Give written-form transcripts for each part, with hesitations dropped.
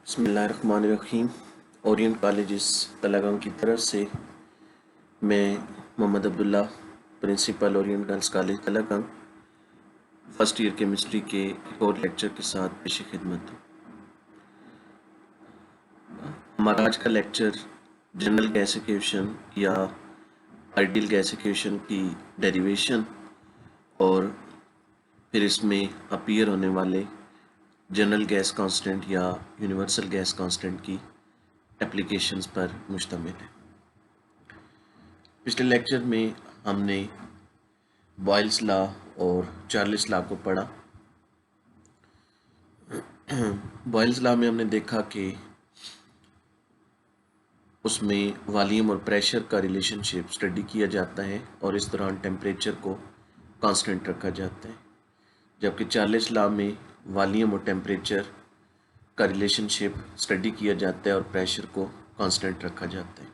बिस्मिल्लाहिर्रहमानिर्रहीम। Orient college तलगम की तरफ से मैं Mohammad Abdullah, principal orient girls college Talgam, first year chemistry के एक और लेक्चर के साथ पेश खिदमत हूँ। हमारा आज का लेक्चर जनरल गैस इक्वेशन या आइडियल गैस इक्वेशन की डेरिवेशन और फिर इसमें अपीयर होने वाले जनरल गैस कांस्टेंट या यूनिवर्सल गैस कांस्टेंट की एप्लीकेशंस पर मुश्तमिल है। पिछले लेक्चर में हमने बॉयल्स लॉ और चार्ल्स लॉ को पढ़ा। बॉयल्स लॉ में हमने देखा कि उसमें वॉल्यूम और प्रेशर का रिलेशनशिप स्टडी किया जाता है और इस दौरान टेम्परेचर को कांस्टेंट रखा जाता है, जबकि चार्ल्स लॉ में वॉल्यूम और टेम्परेचर का रिलेशनशिप स्टडी किया जाता है और प्रेशर को कांस्टेंट रखा जाता है।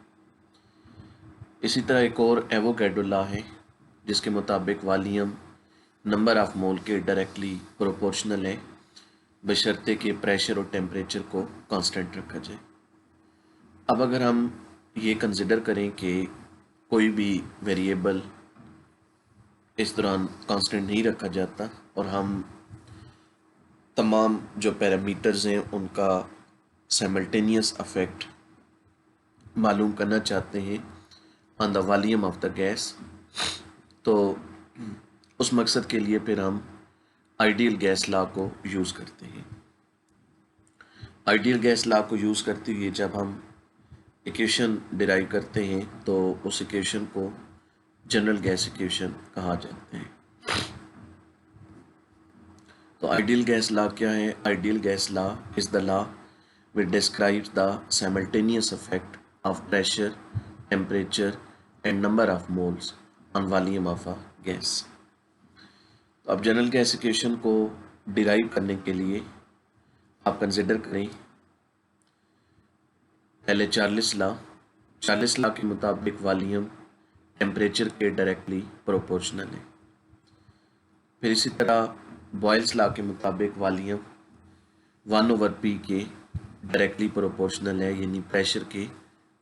इसी तरह एक और एवोगैड्रो लॉ है जिसके मुताबिक वॉल्यूम नंबर ऑफ मोल के डायरेक्टली प्रोपोर्शनल है, बशर्ते कि प्रेशर और टेम्परेचर को कांस्टेंट रखा जाए। अब अगर हम ये कंसिडर करें कि कोई भी वेरिएबल इस दौरान कांस्टेंट नहीं रखा जाता और हम तमाम जो पैरामीटर्स हैं उनका साइमल्टेनियस अफेक्ट मालूम करना चाहते हैं on the volume of the gas, तो उस मकसद के लिए फिर हम आइडियल गैस लॉ को यूज़ करते हैं। आइडियल गैस लॉ को यूज़ करते हुए जब हम इक्वेशन डिराइव करते हैं तो उस इक्वेशन को जनरल गैस इक्वेशन कहा जाता है। तो आइडियल गैस लॉ क्या है? Ideal gas law is the law which describes the simultaneous effect of pressure, temperature and number of moles on volume of a gas। तो अब जनरल गैस इक्वेशन को derive करने के लिए आप कंसिडर करें पहले चार्ल्स लॉ के मुताबिक वॉल्यूम टेम्परेचर के डायरेक्टली प्रोपोर्शनल है। फिर इसी तरह बॉयल्स लॉ के मुताबिक वॉल्यूम 1/p के डायरेक्टली प्रोपोर्शनल है, यानी प्रेशर के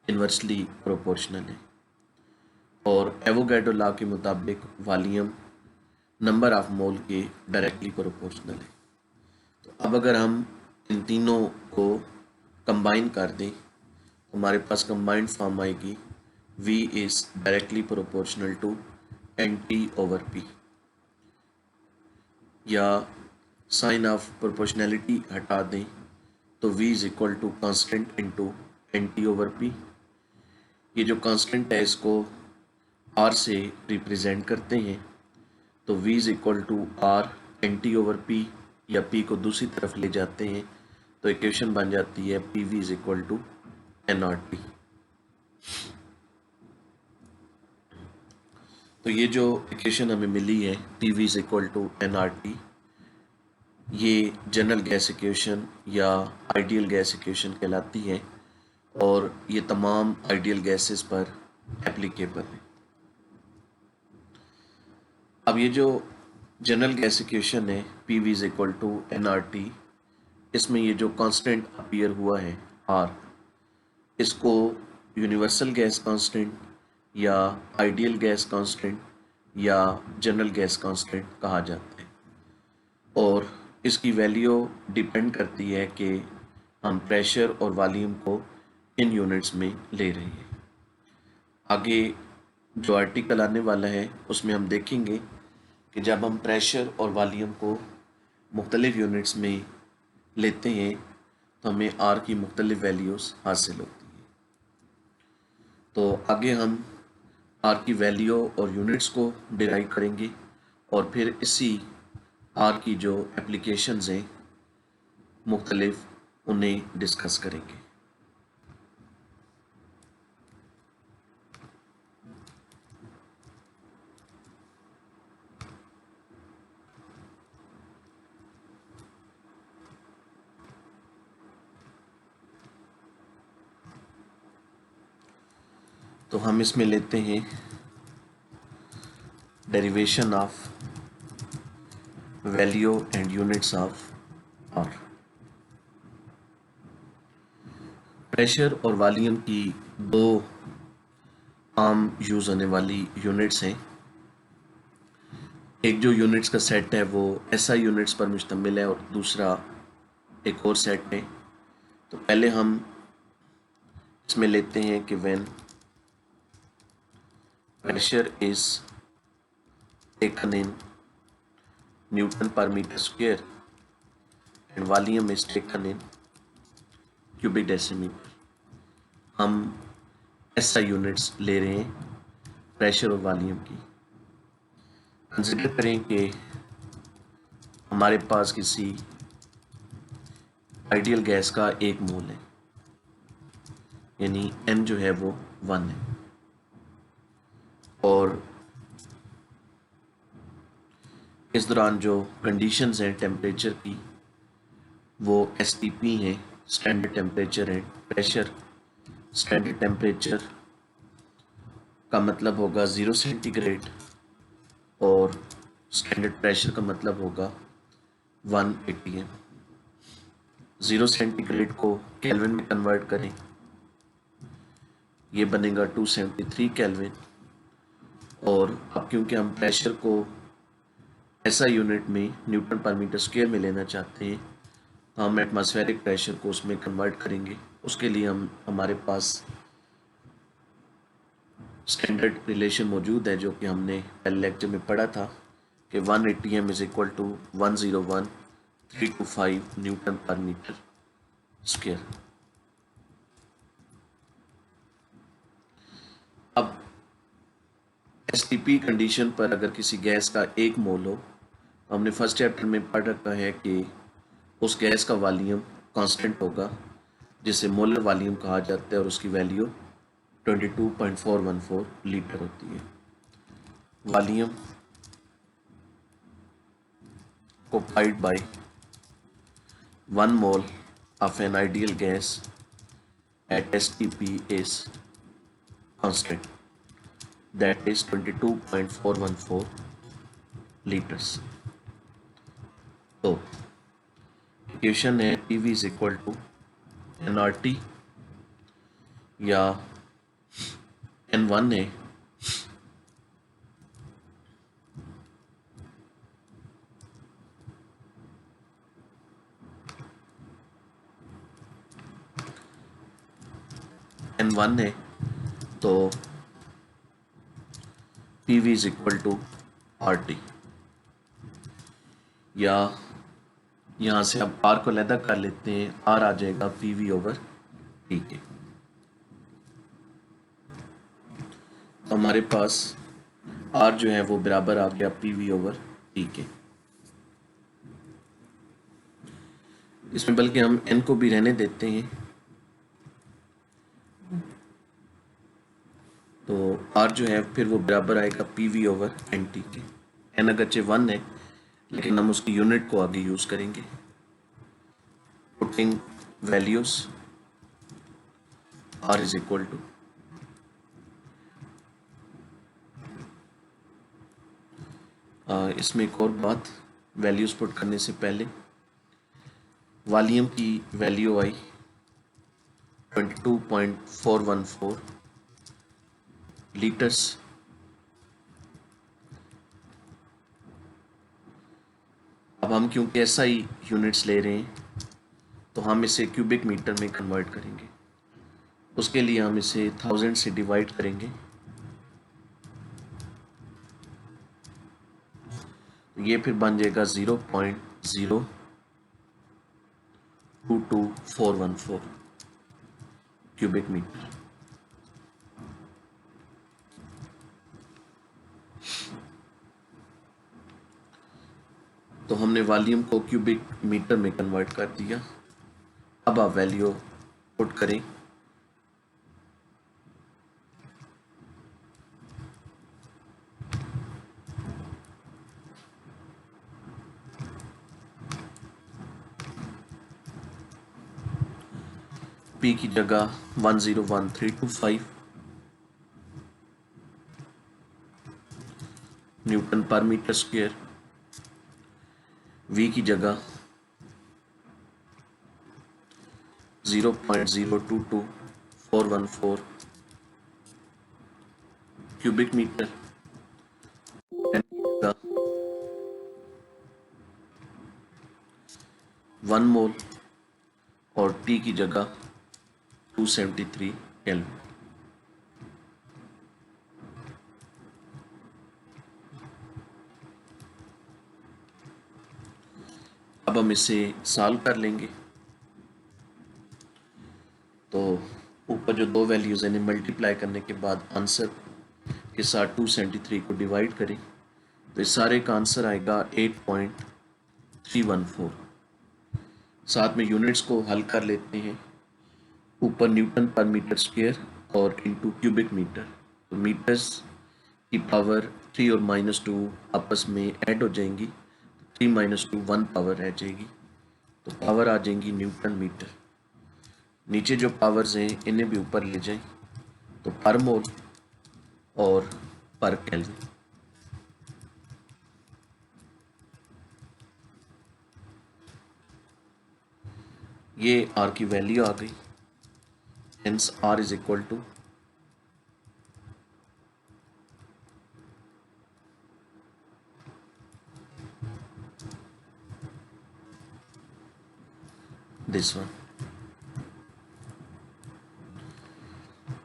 इन्वर्सली प्रोपोर्शनल है। और एवोगैड्रो लॉ के मुताबिक वॉल्यूम नंबर ऑफ मोल के डायरेक्टली प्रोपोर्शनल है। तो अब अगर हम इन तीनों को कंबाइन कर दें तो हमारे पास कंबाइंड फॉर्म आएगी V is directly proportional to NT/P, या साइन ऑफ प्रोपोर्शनैलिटी हटा दें तो V is equal to constant into NT/P। ये जो कांस्टेंट है इसको R से रिप्रेजेंट करते हैं, तो V is equal to R NT/P, या P को दूसरी तरफ ले जाते हैं तो इक्वेशन बन जाती है PV is equal to NRT। तो ये जो इक्वेशन हमें मिली है PV is equal to NRT, ये जनरल गैस इक्वेशन या आइडियल गैस इक्वेशन कहलाती है और ये तमाम आइडियल गैसेस पर एप्लीकेबल है। अब ये जो जनरल गैस इक्वेशन है PV is equal to NRT, इसमें ये जो कांस्टेंट अपीयर हुआ है R, इसको यूनिवर्सल गैस कांस्टेंट या आइडियल गैस कांस्टेंट या जनरल गैस कांस्टेंट कहा जाता है और इसकी वैल्यू डिपेंड करती है कि हम प्रेशर और वॉल्यूम को इन यूनिट्स में ले रहे हैं। आगे जो आर्टिकल आने वाला है उसमें हम देखेंगे कि जब हम प्रेशर और वॉल्यूम को मुख्तलिफ यूनिट्स में लेते हैं तो हमें R की मुख्तलिफ वैल्यूज़ हासिल होती हैं। तो आगे हम R की वैल्यू और यूनिट्स को डिराइव करेंगे और फिर इसी R की जो एप्लीकेशंस हैं मुख्तलिफ उन्हें डिस्कस करेंगे। तो हम इसमें लेते हैं derivation of value and units of R। Pressure और वॉल्यूम की दो आम यूज होने वाली यूनिट्स हैं। एक जो यूनिट्स का सेट है वो एसआई यूनिट्स पर मुश्तमिल है और दूसरा एक और सेट है। तो पहले हम इसमें लेते हैं कि when pressure is taken in newton पर metre square and volume is taken in cubic decimetre. हम एसआई यूनिट्स ले रहे हैं प्रेशर और वॉल्यूम की। कंसिडर करें कि हमारे पास किसी आइडियल गैस का एक मोल है, यानी n जो है वो 1 है, और इस दौरान जो कंडीशंस हैं टेम्परेचर की वो STP हैं, स्टैंडर्ड टेम्परेचर है। प्रेशर स्टैंडर्ड टेम्परेचर का मतलब होगा 0 सेंटीग्रेड और स्टैंडर्ड प्रेशर का मतलब होगा 1 atm। 0 सेंटीग्रेड को केल्विन में कन्वर्ट करें, ये बनेगा 273 केल्विन। और अब क्योंकि हम प्रेशर को ऐसा यूनिट में न्यूटन पर मीटर स्क्वायर में लेना चाहते हैं, हम एटमॉस्फेरिक प्रेशर को उसमें कन्वर्ट करेंगे। उसके लिए हमारे पास स्टैंडर्ड रिलेशन मौजूद है जो कि हमने पहले लेक्चर में पढ़ा था कि 1 atm is equal to 101,325 newton पर मीटर स्क्वायर। अब STP कंडीशन पर अगर किसी गैस का एक मोल हो, हमने फर्स्ट चैप्टर में पढ़ रखा है कि उस गैस का वॉल्यूम कांस्टेंट होगा जिसे मोलर वॉल्यूम कहा जाता है और उसकी वैल्यू 22.414 लीटर होती है। Volume occupied by 1 mole of an ideal gas at STP is constant, that is 22.414 liters। तो इक्वेशन है PV is equal to nRT या N1 है N1 है, तो PV is equal to RT, या यहाँ से अब R को अलहदा कर लेते हैं, R आ जाएगा PV ओवर T के। तो हमारे पास R जो है वो बराबर आ गया PV ओवर T के। इसमें बल्कि हम N को भी रहने देते हैं, तो R जो है फिर वो बराबर आएगा PV ओवर NT के। N अगरचे 1 है लेकिन हम उसकी यूनिट को आगे यूज करेंगे। Putting values R is equal to इसमें एक और बात, वैल्यूज पुट करने से पहले वॉल्यूम की वैल्यू आई 22.414 लीटर्स। अब हम क्योंकि SI यूनिट्स ले रहे हैं तो हम इसे क्यूबिक मीटर में कन्वर्ट करेंगे। उसके लिए हम इसे 1000 से डिवाइड करेंगे, तो ये फिर बन जाएगा 0.022414 क्यूबिक मीटर। तो हमने वॉल्यूम को क्यूबिक मीटर में कन्वर्ट कर दिया। अब आप वैल्यू पुट करें, P की जगह 101,325 न्यूटन पर मीटर स्क्वायर, V की जगह 0.022414 क्यूबिक मीटर, N की जगह 1 मोल और T की जगह 273 केल्विन। अब हम इसे सॉल्व कर लेंगे। तो ऊपर जो दो वैल्यूज़ हैं मल्टीप्लाई करने के बाद आंसर के साथ 273 को डिवाइड करें तो इस सारे का आंसर आएगा 8.314। साथ में यूनिट्स को हल कर लेते हैं, ऊपर न्यूटन पर मीटर स्क्वायर और इनटू क्यूबिक मीटर। तो मीटर्स की पावर 3 और -2 आपस में ऐड हो जाएंगी, 3 - 2 1 पावर रह जाएगी, तो पावर आ जाएंगी न्यूटन मीटर। नीचे जो पावर्स हैं इन्हें भी ऊपर ले जाएं तो पर मोल और पर केल्विन। ये आर की वैल्यू आ गई, hence R is equal to this one.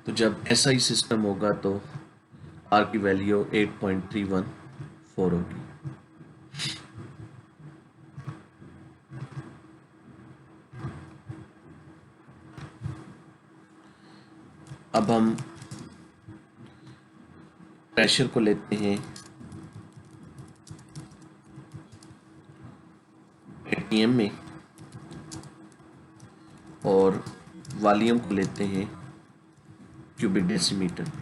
तो जब ऐसा ही सिस्टम होगा तो आर की वैल्यू 8.314 होगी। अब हम प्रेशर को लेते हैं एटीएम में और वॉल्यूम को लेते हैं क्यूबिक डेसीमीटर में।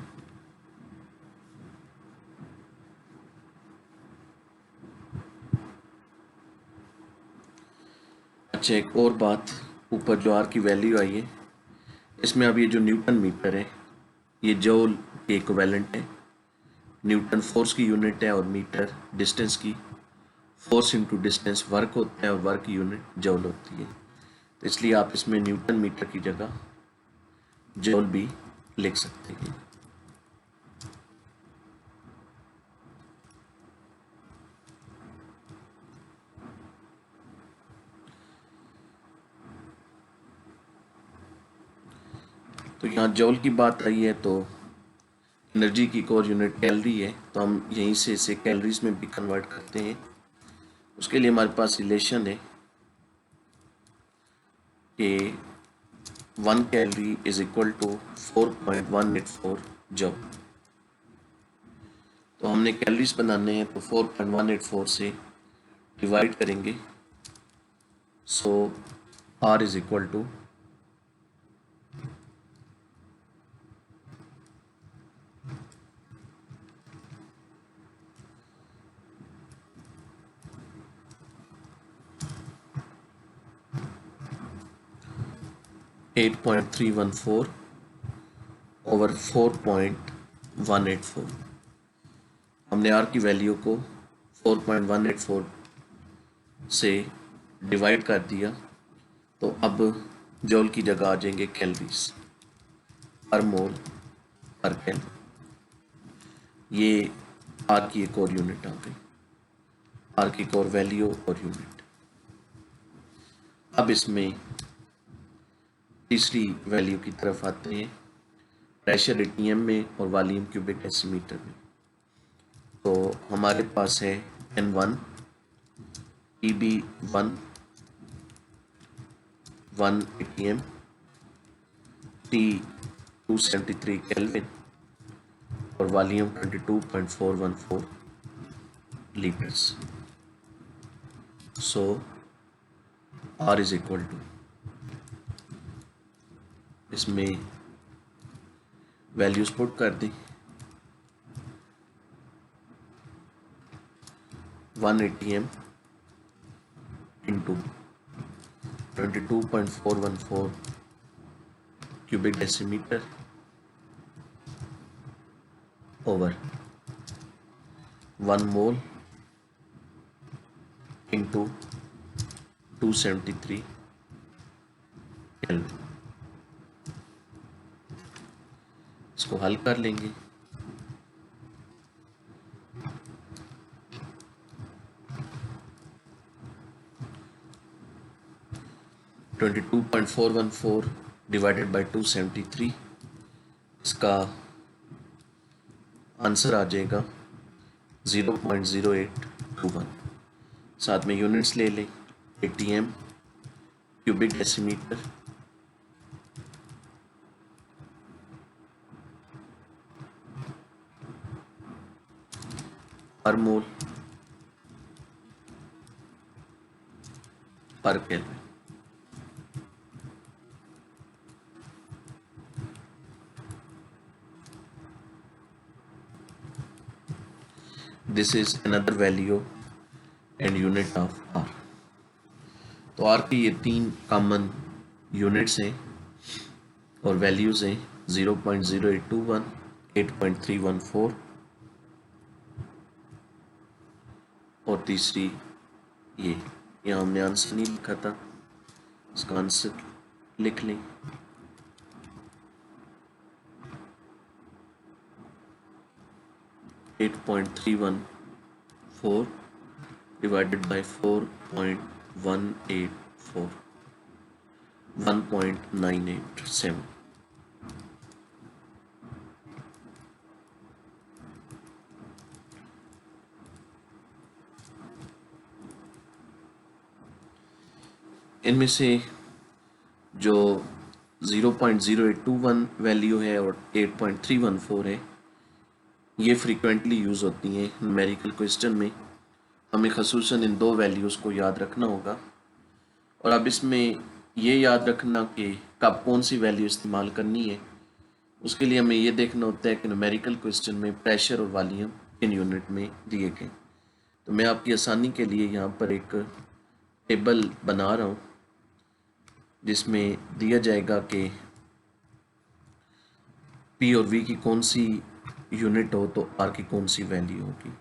अच्छा, एक और बात, ऊपर जो आर की वैल्यू आई है इसमें अब ये जो न्यूटन मीटर है ये जूल के इक्विवेलेंट है। न्यूटन फोर्स की यूनिट है और मीटर डिस्टेंस की। फोर्स इंटू डिस्टेंस वर्क होता है और वर्क की यूनिट जूल होती है, तो इसलिए आप इसमें न्यूटन मीटर की जगह जूल भी लिख सकते हैं। तो यहाँ जूल की बात आई है तो एनर्जी की एक और यूनिट कैलोरी है, तो हम यहीं से इसे कैलोरीज में भी कन्वर्ट करते हैं। उसके लिए हमारे पास रिलेशन है कि 1 calorie is equal to 4.184 joule. तो हमने कैलोरीज बनाने हैं तो 4.184 से डिवाइड करेंगे, so R is equal to 8.314 over 4.184। हमने आर की वैल्यू को 4.184 से डिवाइड कर दिया, तो अब जूल की जगह आ जाएंगे कैलोरीज पर मोल पर कैलोरी। ये आर की एक और यूनिट आ गई, आर की एक और वैल्यू और यूनिट। अब इसमें तीसरी वैल्यू की तरफ आते हैं, प्रेशर एटीएम में और वॉल्यूम क्यूबिक डेसीमीटर में। तो हमारे पास है N1 PB1 1 ATM T 273 kelvin और volume 22.414 litres. So R is equal to, इसमें वैल्यूज पुट कर दी, 1 ATM into 22.414 cubic decimetre over 1 mole into 273 kelvin. इसको हल कर लेंगे। $22.414 डिवाइडेड बाई 273, इसका आंसर आ जाएगा 0.0821। साथ में यूनिट्स ले लें, ATM cubic decimetre, per mole, per kelvin. This is another value and unit of R। तो R की ये 3 कॉमन यूनिट्स हैं और वैल्यूज हैं 0.0821, 8.314 और तीसरी ये। यहाँ हमने आंसर नहीं लिखा था, इसका आंसर लिख लें। $8.314 divided by 4.184, 1.987। इनमें से जो 0.0821 वैल्यू है और 8.314 है, ये फ्रीक्वेंटली यूज़ होती हैं न्यूमेरिकल क्वेश्चन में। हमें ख़ुसूसन इन 2 वैल्यूज़ को याद रखना होगा। और अब इसमें ये याद रखना कि कब कौन सी वैल्यू इस्तेमाल करनी है, उसके लिए हमें ये देखना होता है कि न्यूमेरिकल क्वेश्चन में प्रेशर और वॉल्यूम इन यूनिट में दिए गए। तो मैं आपकी आसानी के लिए यहाँ पर एक टेबल बना रहा हूँ जिसमें दिया जाएगा कि P और V की कौन सी यूनिट हो तो R की कौन सी वैल्यू होगी।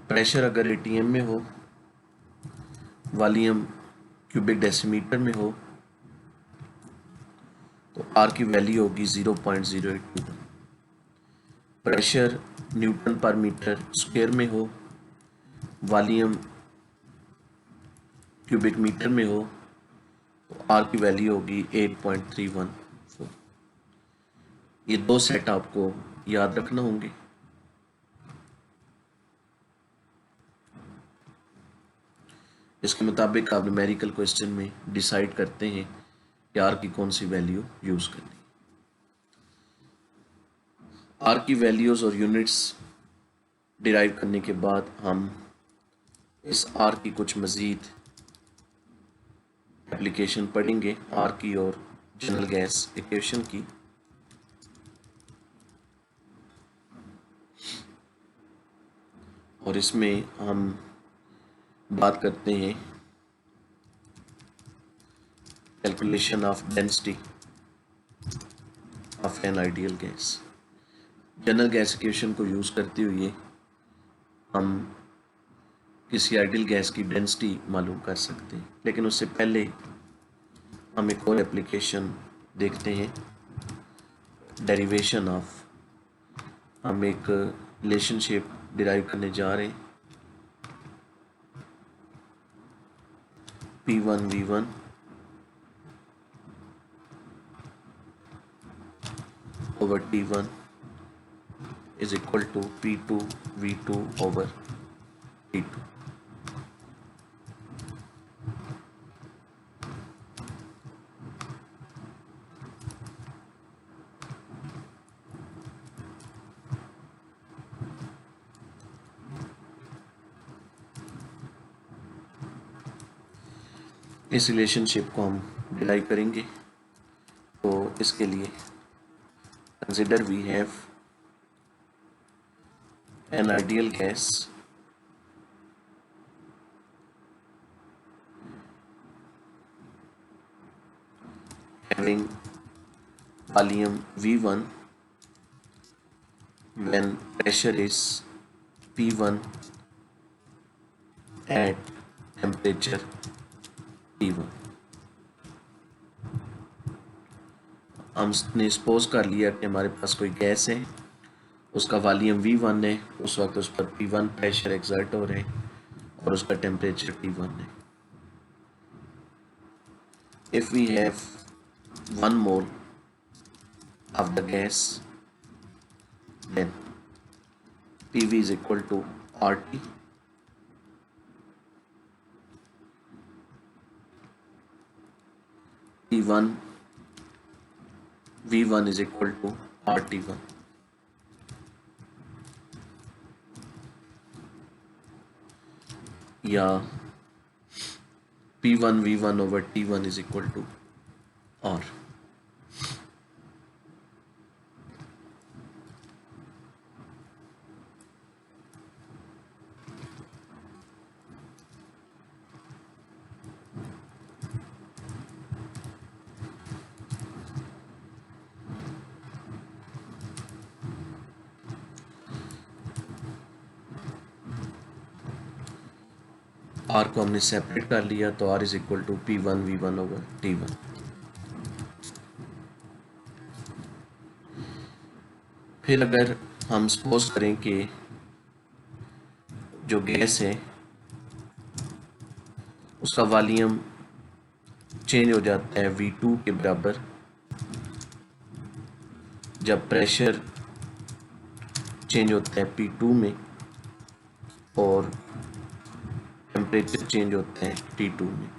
प्रेशर अगर ATM में हो, वॉल्यूम क्यूबिक डेसीमीटर में हो, तो R की वैल्यू होगी 0.0821। प्रेशर न्यूटन पर मीटर स्क्वायर में हो, वॉल्यूम क्यूबिक मीटर में हो, तो R की वैल्यू होगी 8.314। ये 2 सेट आपको याद रखना होंगे। इसके मुताबिक आप न्यूमेरिकल क्वेश्चन में डिसाइड करते हैं कि R की कौन सी वैल्यू यूज़ करनी। R की वैल्यूज़ और यूनिट्स डिराइव करने के बाद हम इस R की कुछ मज़ीद एप्लीकेशन पढ़ेंगे, R की और जनरल गैस इक्वेशन की। और इसमें हम बात करते हैं calculation of density of an ideal gas. General gas equation को यूज़ करते हुए हम किसी आइडियल गैस की डेंसिटी मालूम कर सकते हैं, लेकिन उससे पहले हम एक और एप्लीकेशन देखते हैं, डेरिवेशन ऑफ। हम एक रिलेशनशिप डिराइव करने जा रहे हैं, P1V1 over T1 is equal to P2V2 over T2। इस रिलेशनशिप को हम डिराइव करेंगे। तो इसके लिए consider we have an ideal gas having volume V1 when pressure is P1 at temperature T1. हमने सपोज कर लिया कि हमारे पास कोई गैस है, उसका वॉल्यूम V1 है, उस वक्त उस पर P1 प्रेशर एक्सर्ट हो रहे हैं और उसका टेम्परेचर T1 है. If we have 1 mole of the gas, then PV is equal to RT. T1 V1 is equal to RT1. या P1 V1 over T1 is equal to R. R को हमने separate कर लिया तो R is equal to P1 V1 over T1. फिर अगर हम suppose करें कि जो गैस है उसका वॉल्यूम चेंज हो जाता है V2 के बराबर जब प्रेशर चेंज होता है P2 में और टेम्परेचर चेंज होता है T2 में,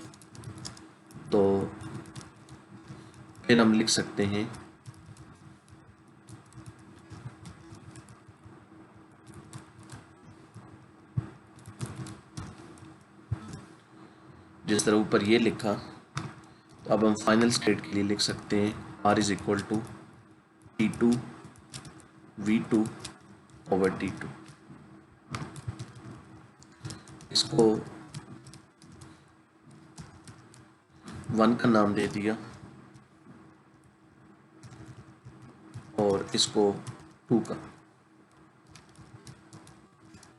तो फिर हम लिख सकते हैं जिस तरह ऊपर ये लिखा, तो अब हम फाइनल स्टेट के लिए लिख सकते हैं R is equal to T2 V2 over T2. इसको 1 का नाम दे दिया और इसको 2 का,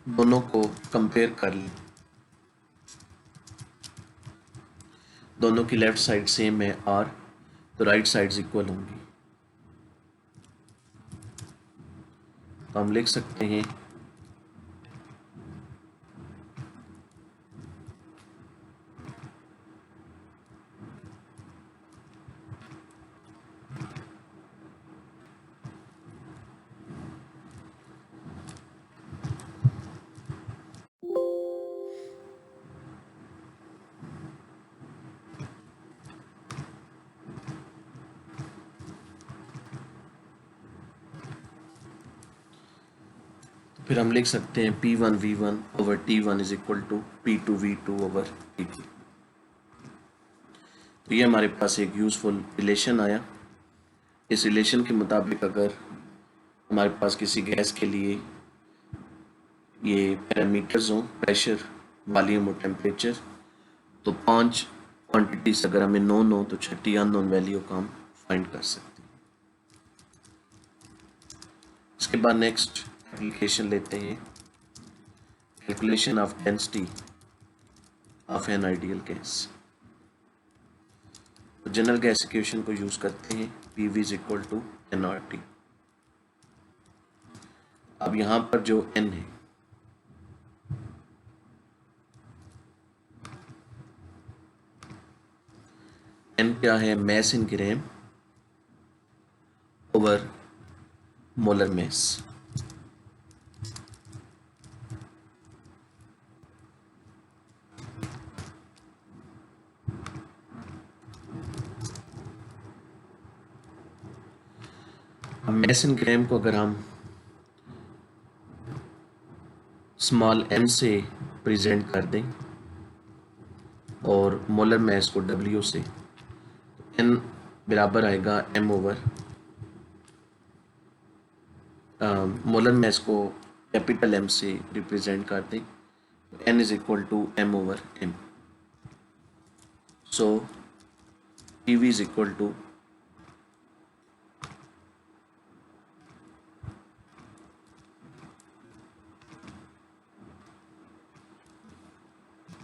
दोनों को कंपेयर कर ली, दोनों की लेफ्ट साइड सेम है R, तो राइट साइड्स इक्वल होंगी. तो हम लिख सकते हैं फिर हम लिख सकते हैं P1 V1 over T1 is equal to P2 V2 over T2. तो ये हमारे पास एक यूज़फुल रिलेशन आया. इस रिलेशन के मुताबिक अगर हमारे पास किसी गैस के लिए ये पैरामीटर्स हों, प्रेशर, वॉल्यूम और टेम्परेचर, तो 5 क्वांटिटीज अगर हमें नोन हो तो 6ठी अननोन वैल्यू का हम फाइंड कर सकते हैं. इसके बाद नेक्स्ट एप्लीकेशन लेते हैं, calculation of density of an ideal gas. तो जनरल गैस इक्वेशन को यूज करते हैं PV is equal to nRT. अब यहां पर जो n है, n क्या है, मैस इन ग्राम ओवर मोलर मैस. मैस इन ग्राम को अगर हम स्मॉल m से प्रेजेंट कर दें और मोलर मैस को W से, तो n बराबर आएगा m ओवर, मोलर मैस को कैपिटल M से रिप्रेजेंट कर दें तो n is equal to m over m. So PV is equal to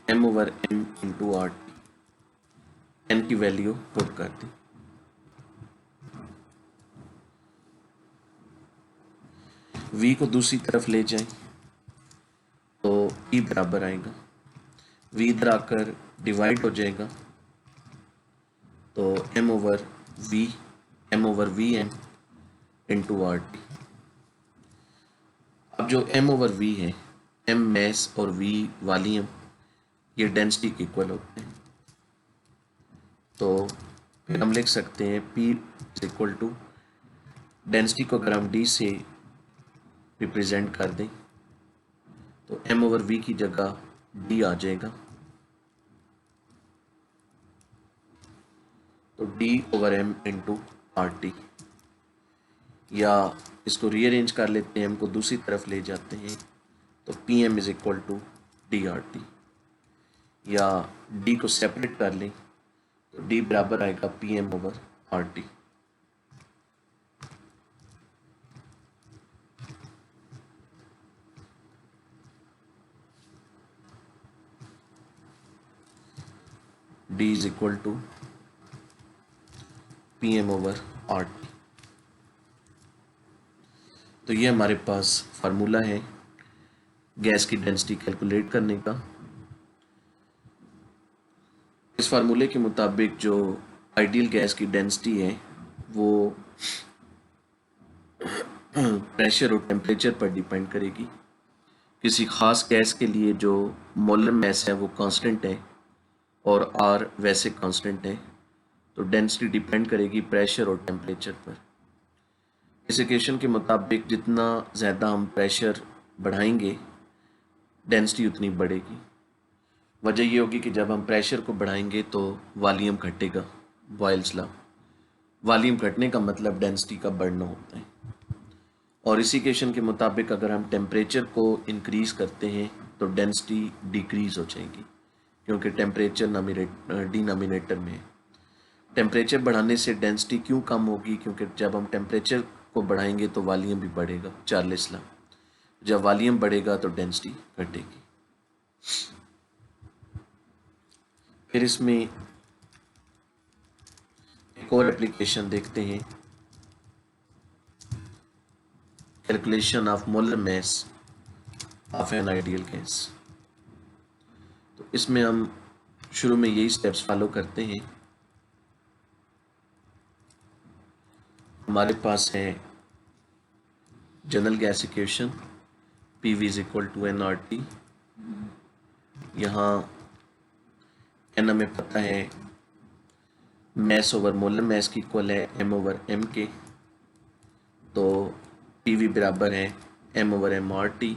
m over m into R T, n की वैल्यू पुट कर दी। v को दूसरी तरफ ले जाएं तो e बराबर आएगा, v इधर आकर डिवाइड हो जाएगा तो m over V M into R T. अब जो m ओवर v है, m मैस और v वॉल्यूम, ये डेंसिटी के इक्वल होते हैं। तो फिर हम लिख सकते हैं p is equal to, density को अगर हम d से रिप्रेजेंट कर दें तो m ओवर v की जगह d आ जाएगा, तो d over m into R T. या इसको रीअरेंज कर लेते हैं, m को दूसरी तरफ ले जाते हैं तो P M is equal to D R T. या d को सेपरेट कर लें तो d बराबर आएगा P M over R T. d is equal to P M over R T. तो ये हमारे पास फार्मूला है गैस की डेंसिटी कैलकुलेट करने का। इस फार्मूले के मुताबिक जो आइडियल गैस की डेंसिटी है वो प्रेशर और टेम्परेचर पर डिपेंड करेगी। किसी ख़ास गैस के लिए जो मोलर मास है वो कांस्टेंट है और आर वैसे कांस्टेंट है, तो डेंसिटी डिपेंड करेगी प्रेशर और टेम्परेचर पर। इस इक्वेशन के मुताबिक जितना ज़्यादा हम प्रेशर बढ़ाएंगे डेंसिटी उतनी बढ़ेगी। वजह ये होगी कि जब हम प्रेशर को बढ़ाएंगे तो वॉल्यूम घटेगा, बॉयल्स लॉ। वॉल्यूम घटने का मतलब डेंसिटी का बढ़ना होता है। और इसी इक्वेशन के मुताबिक अगर हम टेम्परेचर को इंक्रीज़ करते हैं तो डेंसिटी डिक्रीज़ हो जाएगी, क्योंकि टेम्परेचर डिनोमिनेटर में है। टेम्परेचर बढ़ाने से डेंसिटी क्यों कम होगी? क्योंकि जब हम टेम्परेचर को बढ़ाएंगे तो वॉल्यूम भी बढ़ेगा, चार्ल्स लॉ। जब वॉल्यूम बढ़ेगा तो डेंसिटी घटेगी। फिर इसमें एक और एप्लीकेशन देखते हैं, calculation of molar mass of an ideal gas. तो इसमें हम शुरू में यही स्टेप्स फॉलो करते हैं। हमारे पास है general gas equation P V is equal to N R T. यहाँ एन हमें पता है मैस ओवर मोलर मास की इक्वल है एम ओवर एम के, तो पी वी बराबर है M over M R T.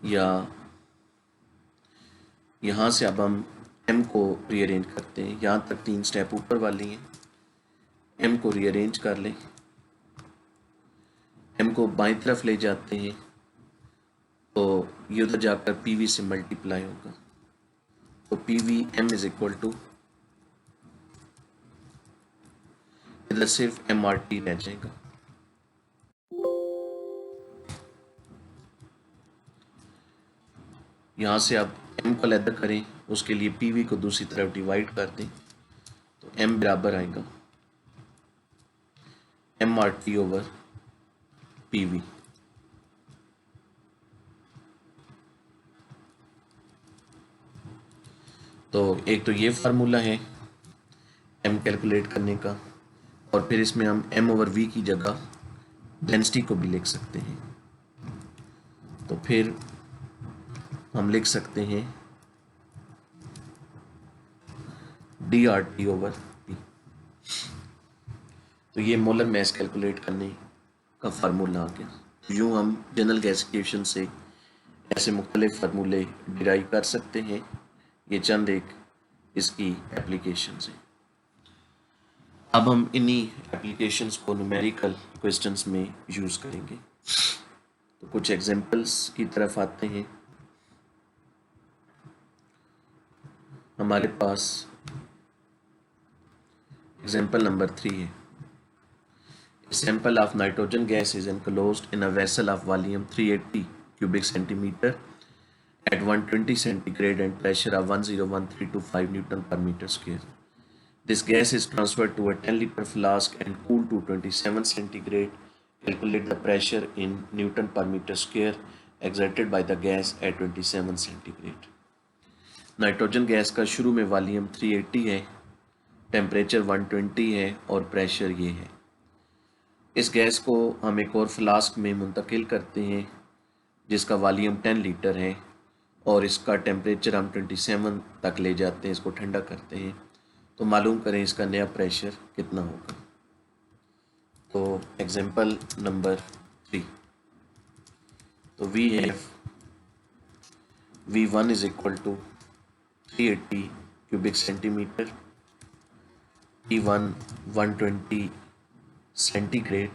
या यहाँ से अब हम m को रीअरेंज करते हैं। यहाँ तक 3 स्टेप ऊपर वाली हैं। m को रीअरेंज कर लें, m को बाईं तरफ ले जाते हैं तो ये उधर जाकर pv से मल्टीप्लाई होगा, तो pv m is equal to, इधर सिर्फ mrt रह जाएगा। यहाँ से आप m को अलग करें, उसके लिए pv को दूसरी तरफ डिवाइड कर दें तो m बराबर आएगा mrt ओवर pv। तो एक तो ये फार्मूला है m कैलकुलेट करने का, और फिर इसमें हम m ओवर v की जगह डेंसिटी को भी लिख सकते हैं। तो फिर हम लिख सकते हैं D R T over P. तो ये मोलर मास कैलकुलेट करने का फार्मूला आ गया। यूँ हम जनरल गैस इक्वेशन से ऐसे मुख्तलिफ फार्मूले डिराइव कर सकते हैं। ये चंद एक इसकी एप्लीकेशंस हैं। अब हम इन्हीं एप्लीकेशंस को न्यूमेरिकल क्वेश्चंस में यूज़ करेंगे। तो कुछ एग्जांपल्स की तरफ आते हैं। हमारे पास एग्जांपल नंबर 3 है। A sample of nitrogen gas is enclosed in a vessel of volume 380 cubic centimeter at 120 centigrade and pressure of 101,325 Newton per meter square. This gas is transferred to a 10-liter flask and cooled to 27 centigrade. Calculate the pressure in Newton per meter square exerted by the gas at 27 centigrade. Nitrogen gas का शुरू में volume 380 है, temperature 120 है और pressure ये है। इस gas को हम एक और फ्लास्क में मुंतकिल करते हैं जिसका वॉल्यूम 10 लीटर है और इसका टेम्परेचर हम 27 तक ले जाते हैं, इसको ठंडा करते हैं। तो मालूम करें इसका नया प्रेशर कितना होगा। तो एग्जांपल नंबर 3, तो we have V1 is equal to 380 cubic centimetre, T1 120 centigrade,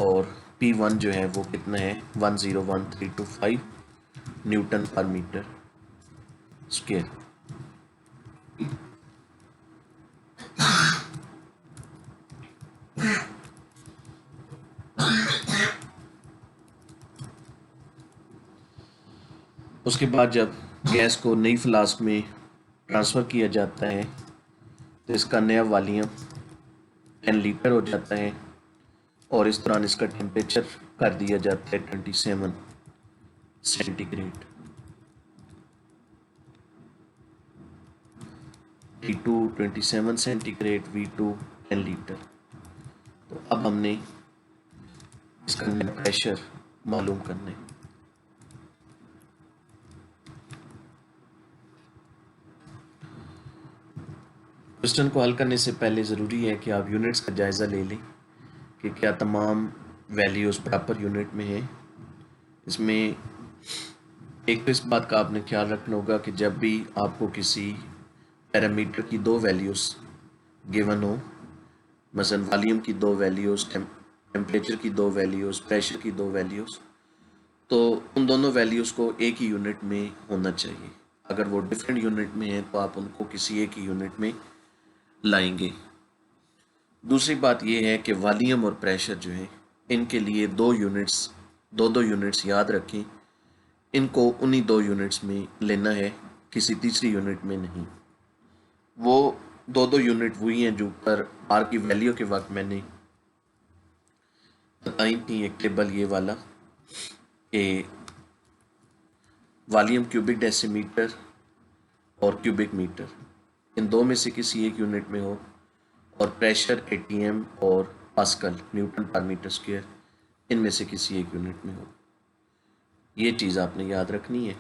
और P1 जो है वो कितना है 101,325 न्यूटन पर मीटर स्क्वायर। उसके बाद जब गैस को नई फ्लास्क में ट्रांसफ़र किया जाता है तो इसका नया वॉल्यूम 10 लीटर हो जाता है और इस दौरान इसका टेम्परेचर कर दिया जाता है 27 centigrade. T2 27 centigrade, V2 10 litre. तो अब हमने इसका नया प्रेशर मालूम करना है। क्वेश्चन को हल करने से पहले ज़रूरी है कि आप यूनिट्स का जायज़ा ले लें कि क्या तमाम वैल्यूज़ प्रॉपर यूनिट में हैं। इसमें एक तो इस बात का आपने ख्याल रखना होगा कि जब भी आपको किसी पैरामीटर की दो वैल्यूज़ गिवन हो, मसलन वॉल्यूम की दो वैल्यूज़, टेम्परेचर की दो वैल्यूज़, प्रेशर की दो वैल्यूज़, तो उन दोनों वैल्यूज़ को एक ही यूनिट में होना चाहिए। अगर वो डिफरेंट यूनिट में हैं तो आप उनको किसी एक ही यूनिट में लाएंगे। दूसरी बात यह है कि वॉल्यूम और प्रेशर जो है इनके लिए दो यूनिट्स याद रखें, इनको उन्हीं दो यूनिट्स में लेना है, किसी तीसरी यूनिट में नहीं। वो दो यूनिट वही हैं जो पर आर की वैल्यू के वक्त मैंने बताई थी। एक टेबल ये वाला कि वॉल्यूम क्यूबिक डेसीमीटर और क्यूबिक मीटर, इन दो में से किसी एक यूनिट में हो, और प्रेशर ATM और पास्कल न्यूटन पर मीटर स्क्वायर, इनमें से किसी एक यूनिट में हो। ये चीज़ आपने याद रखनी है।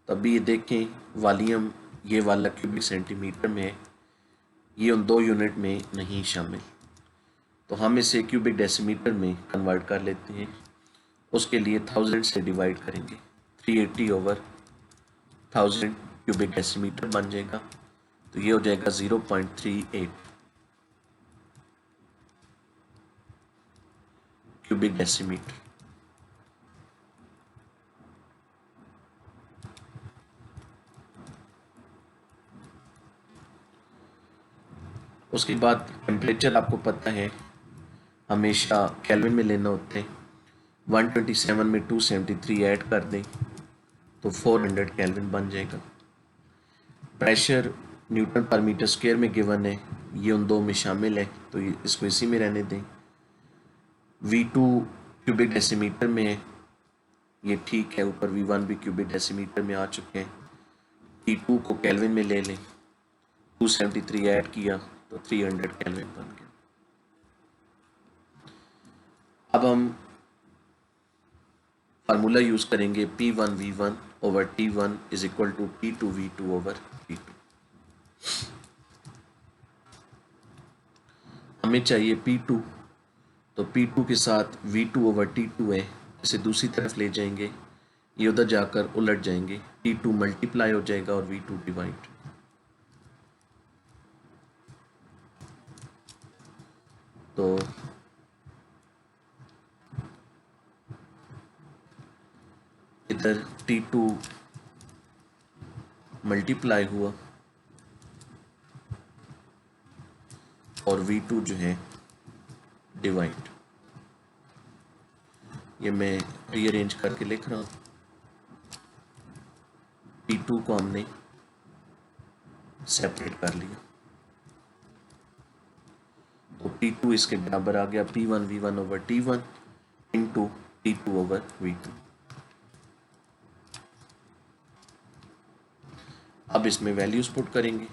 तभी ये देखें वॉल्यूम ये वाला क्यूबिक सेंटीमीटर में है, ये उन दो यूनिट में नहीं शामिल, तो हम इसे क्यूबिक डेसीमीटर में कन्वर्ट कर लेते हैं। उसके लिए 1000 से डिवाइड करेंगे, 380 ओवर 1000 क्यूबिक डेसीमीटर बन जाएगा। तो ये हो जाएगा 0.38 क्यूबिक डेसीमीटर। उसके बाद टेम्परेचर आपको पता है हमेशा केल्विन में लेना होते हैं। 127 में 273 ऐड कर दें तो 400 केल्विन बन जाएगा। प्रेशर न्यूटन पर मीटर स्क्वायर में गिवन है, ये उन दो में शामिल है तो इसको इसी में रहने दें। V2 क्यूबिक डेसीमीटर में है, ये ठीक है, ऊपर V1 भी क्यूबिक डेसीमीटर में आ चुके हैं। T2 को केल्विन में ले लें, 273 ऐड किया तो 300 केल्विन बन गया। अब हम फार्मूला यूज़ करेंगे P1 V1 over T1 is equal to P2 V2 over P2। हमें चाहिए P2, तो P2 के साथ V2 ओवर T2 है, इसे दूसरी तरफ ले जाएंगे, ये उधर जाकर उलट जाएंगे, T2 मल्टीप्लाई हो जाएगा और V2 डिवाइड। तो इधर T2 मल्टीप्लाई हुआ और V2 जो है डिवाइड। ये मैं रीअरेंज करके लिख रहा हूँ। P2 को हमने सेपरेट कर लिया, तो P2 इसके बराबर आ गया P1 V1 over T1 into P2 over V2। अब इसमें वैल्यूज पुट करेंगे।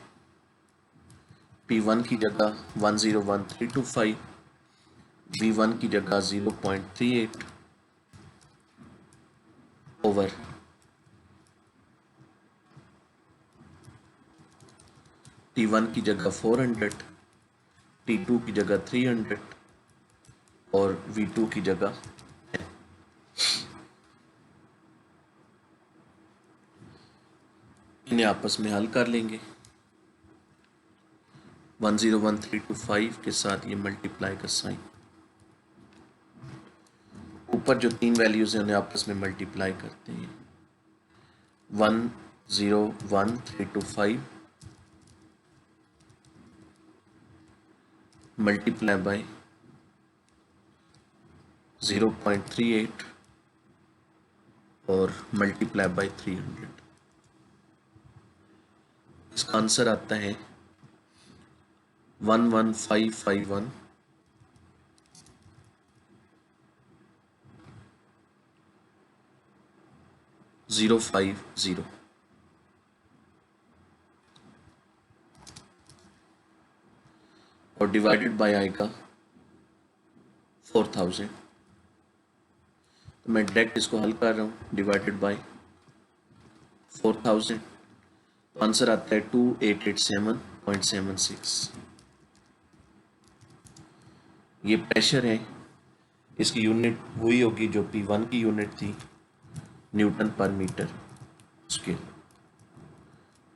P1 की जगह 101325, V1 की जगह 0.38 ओवर T1 की जगह 400, T2 की जगह 300 और V2 की जगह 10। इन्हें आपस में हल कर लेंगे। 101325 के साथ ये मल्टीप्लाई का साइन, ऊपर जो तीन वैल्यूज हैं उन्हें आपस में मल्टीप्लाई करते हैं। 101325 मल्टीप्लाई बाय 0.38 और मल्टीप्लाई बाय 300। इसका आंसर आता है 11551 050 और डिवाइडेड बाय आएगा 4000। तो मैं डायरेक्ट इसको हल कर रहा हूँ, डिवाइडेड बाय 4000, तो आंसर आता है 2887.76। ये प्रेशर है, इसकी यूनिट वही होगी जो P1 की यूनिट थी, न्यूटन पर मीटर स्क्वायर।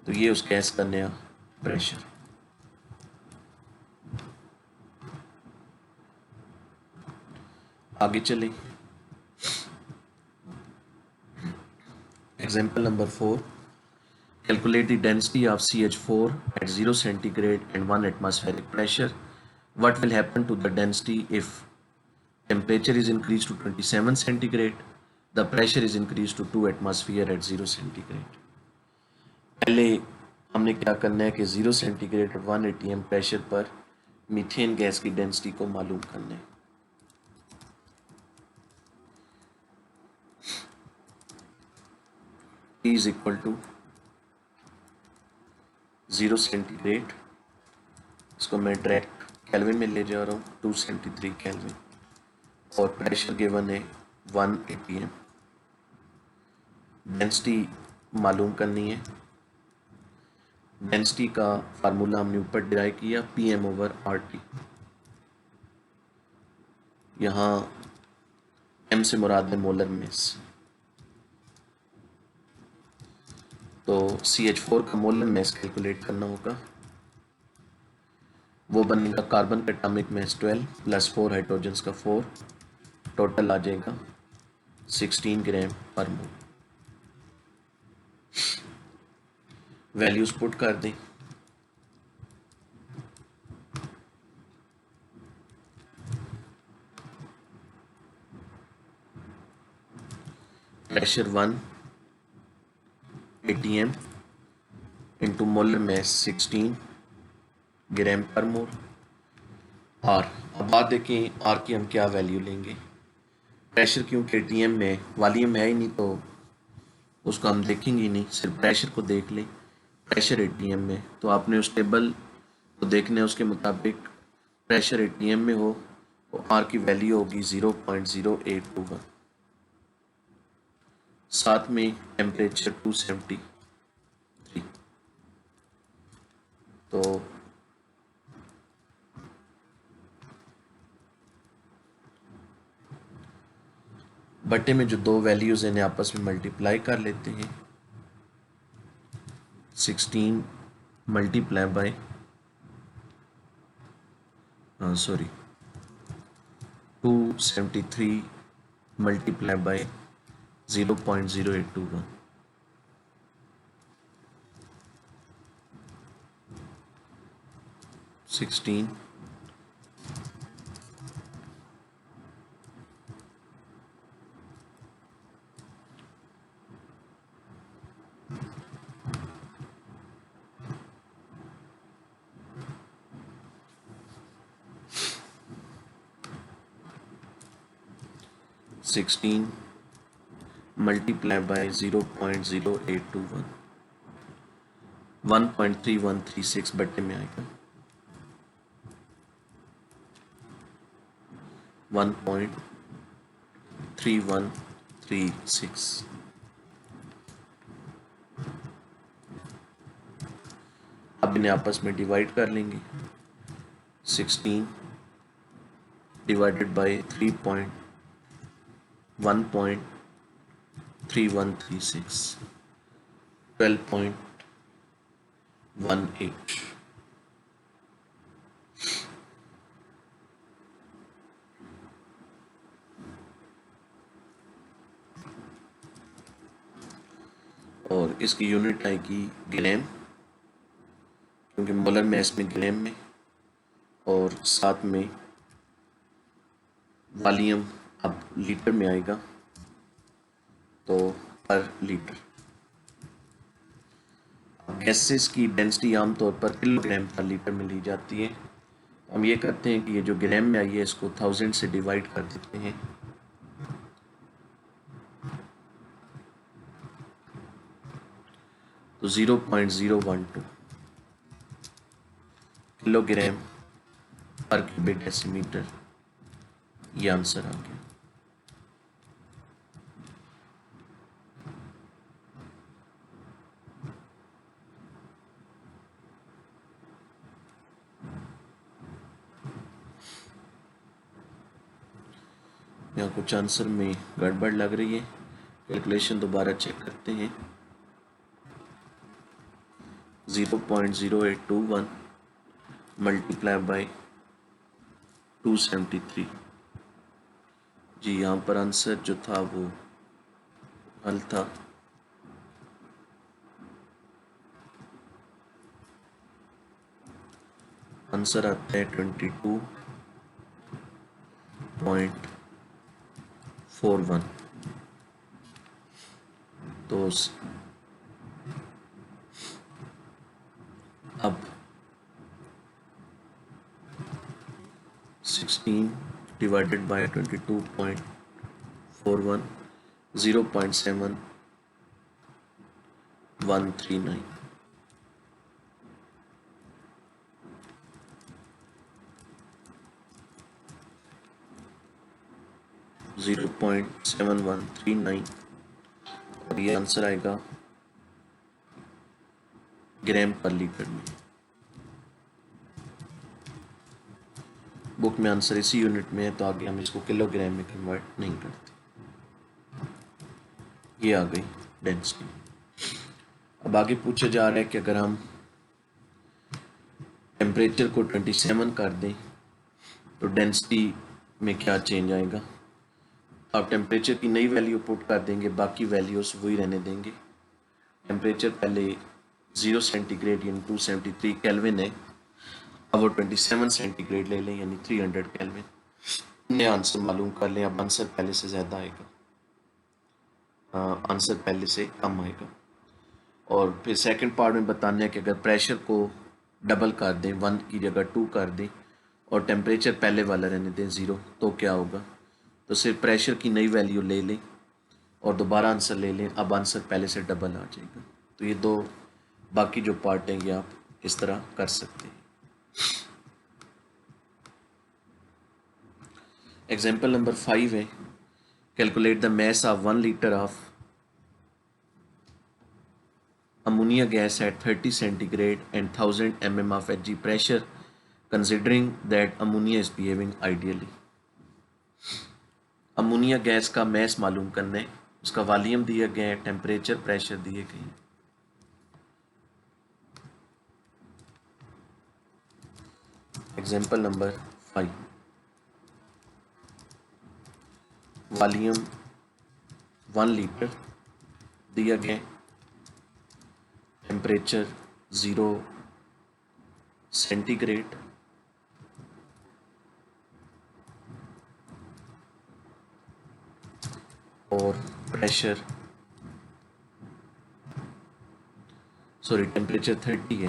तो ये उस गैस का नया प्रेशर। आगे चलें। Example number 4, calculate the density of CH4 at 0 centigrade and 1 atmospheric pressure. What will happen to the density if temperature is increased to 27 centigrade, the pressure is increased to 2 atmosphere at 0 centigrade। पहले हमने क्या करना है कि 0 centigrade और 1 atm pressure पर methane gas की density को मालूम करना है। T is equal to 0 centigrade, इसको मैं डायरेक्ट केल्विन में ले जा रहा हूँ, 273 केल्विन, और प्रेशर गिवन है 1 atm। डेंसिटी मालूम करनी है। डेंसिटी का फार्मूला हमने ऊपर डिराइव किया, PM ओवर RT। यहाँ M से मुराद है मोलर मेस, तो CH4 का मोलर मास कैलकुलेट करना होगा। वो बनेगा कार्बन का एटॉमिक मास 12 प्लस 4 हाइड्रोजन्स का 4, टोटल आ जाएगा 16 ग्राम पर मोल। वैल्यूज पुट कर दें। Pressure 1 atm into molar mass 16 ग्राम पर मोल। आर, अब बात देखें आर की हम क्या वैल्यू लेंगे। प्रेशर क्योंकि एटीएम में वॉल्यूम है ही नहीं तो उसको हम देखेंगे ही नहीं, सिर्फ प्रेशर को देख लें। प्रेशर एटीएम में तो आपने उस टेबल को देखना है, उसके मुताबिक प्रेशर एटीएम में हो तो आर की वैल्यू होगी 0.0821। साथ में टेम्परेचर 273। तो बटे में जो दो वैल्यूज हैं आपस में मल्टीप्लाई कर लेते हैं। 16 multiply by 273 multiply by 0.0821। 16 16 multiply by 0.0821 1.3136 बट्टे में आएगा 1.3136। अब इन्हें आपस में डिवाइड कर लेंगे 16 डिवाइडेड बाई 1.3136 12.18। और इसकी यूनिट आएगी ग्राम, क्योंकि मोलर मैस में ग्राम में, और साथ में वॉल्यूम अब लीटर में आएगा तो पर लीटर। गैसेस की डेंसिटी आमतौर पर किलोग्राम पर लीटर में ली जाती है। हम ये करते हैं कि ये जो ग्राम में आई है इसको 1000 से डिवाइड कर देते हैं। तो 0.012 किलोग्राम पर क्यूबिक डेसीमीटर ये आंसर आ गया। यहाँ कुछ आंसर में गड़बड़ लग रही है, कैलकुलेशन दोबारा चेक करते हैं। 0.0821 मल्टीप्लाई बाई 273। जी यहाँ पर आंसर जो था वो हल था। आंसर आता है 22.41। तो अब 16 डिवाइडेड बाय 22.41 0.7139। जीरो 0.7139 और ये आंसर आएगा ग्राम पर लीटर में। बुक में आंसर इसी यूनिट में है, तो आगे हम इसको किलोग्राम में कन्वर्ट नहीं करते। ये आ गई डेंसिटी। अब आगे पूछा जा रहा है कि अगर हम टेम्परेचर को 27 कर दें तो डेंसिटी में क्या चेंज आएगा। आप टेम्परेचर की नई वैल्यू पुट कर देंगे, बाकी वैल्यूज वही रहने देंगे। टेम्परेचर पहले 0 सेंटीग्रेड यानी 273 केल्विन है, अब वो 27 सेंटीग्रेड ले लें यानी 300 केल्विन। ने आंसर मालूम कर लें। अब आंसर पहले से ज़्यादा आएगा, आंसर पहले से कम आएगा। और फिर सेकंड पार्ट में बताना है कि अगर प्रेशर को डबल कर दें, 1 की जगह 2 कर दें और टेम्परेचर पहले वाला रहने दें 0, तो क्या होगा। तो सिर्फ प्रेशर की नई वैल्यू ले लें और दोबारा आंसर ले लें, अब आंसर पहले से डबल आ जाएगा। तो ये दो बाकी जो पार्ट हैं ये आप इस तरह कर सकते हैं। एग्जाम्पल नंबर 5 है, calculate the mass of 1 liter of ammonia gas at 30 centigrade and 1000 mm of Hg pressure considering that ammonia is behaving ideally। Ammonia gas का मैस मालूम करना है, उसका वॉल्यूम दिया गया है, टेम्परेचर प्रेशर दिए गए हैं। एग्जाम्पल नंबर 5, वॉल्यूम 1 लीटर दिया गया, टेम्परेचर 0 सेंटीग्रेड प्रेशर टेम्परेचर 30 है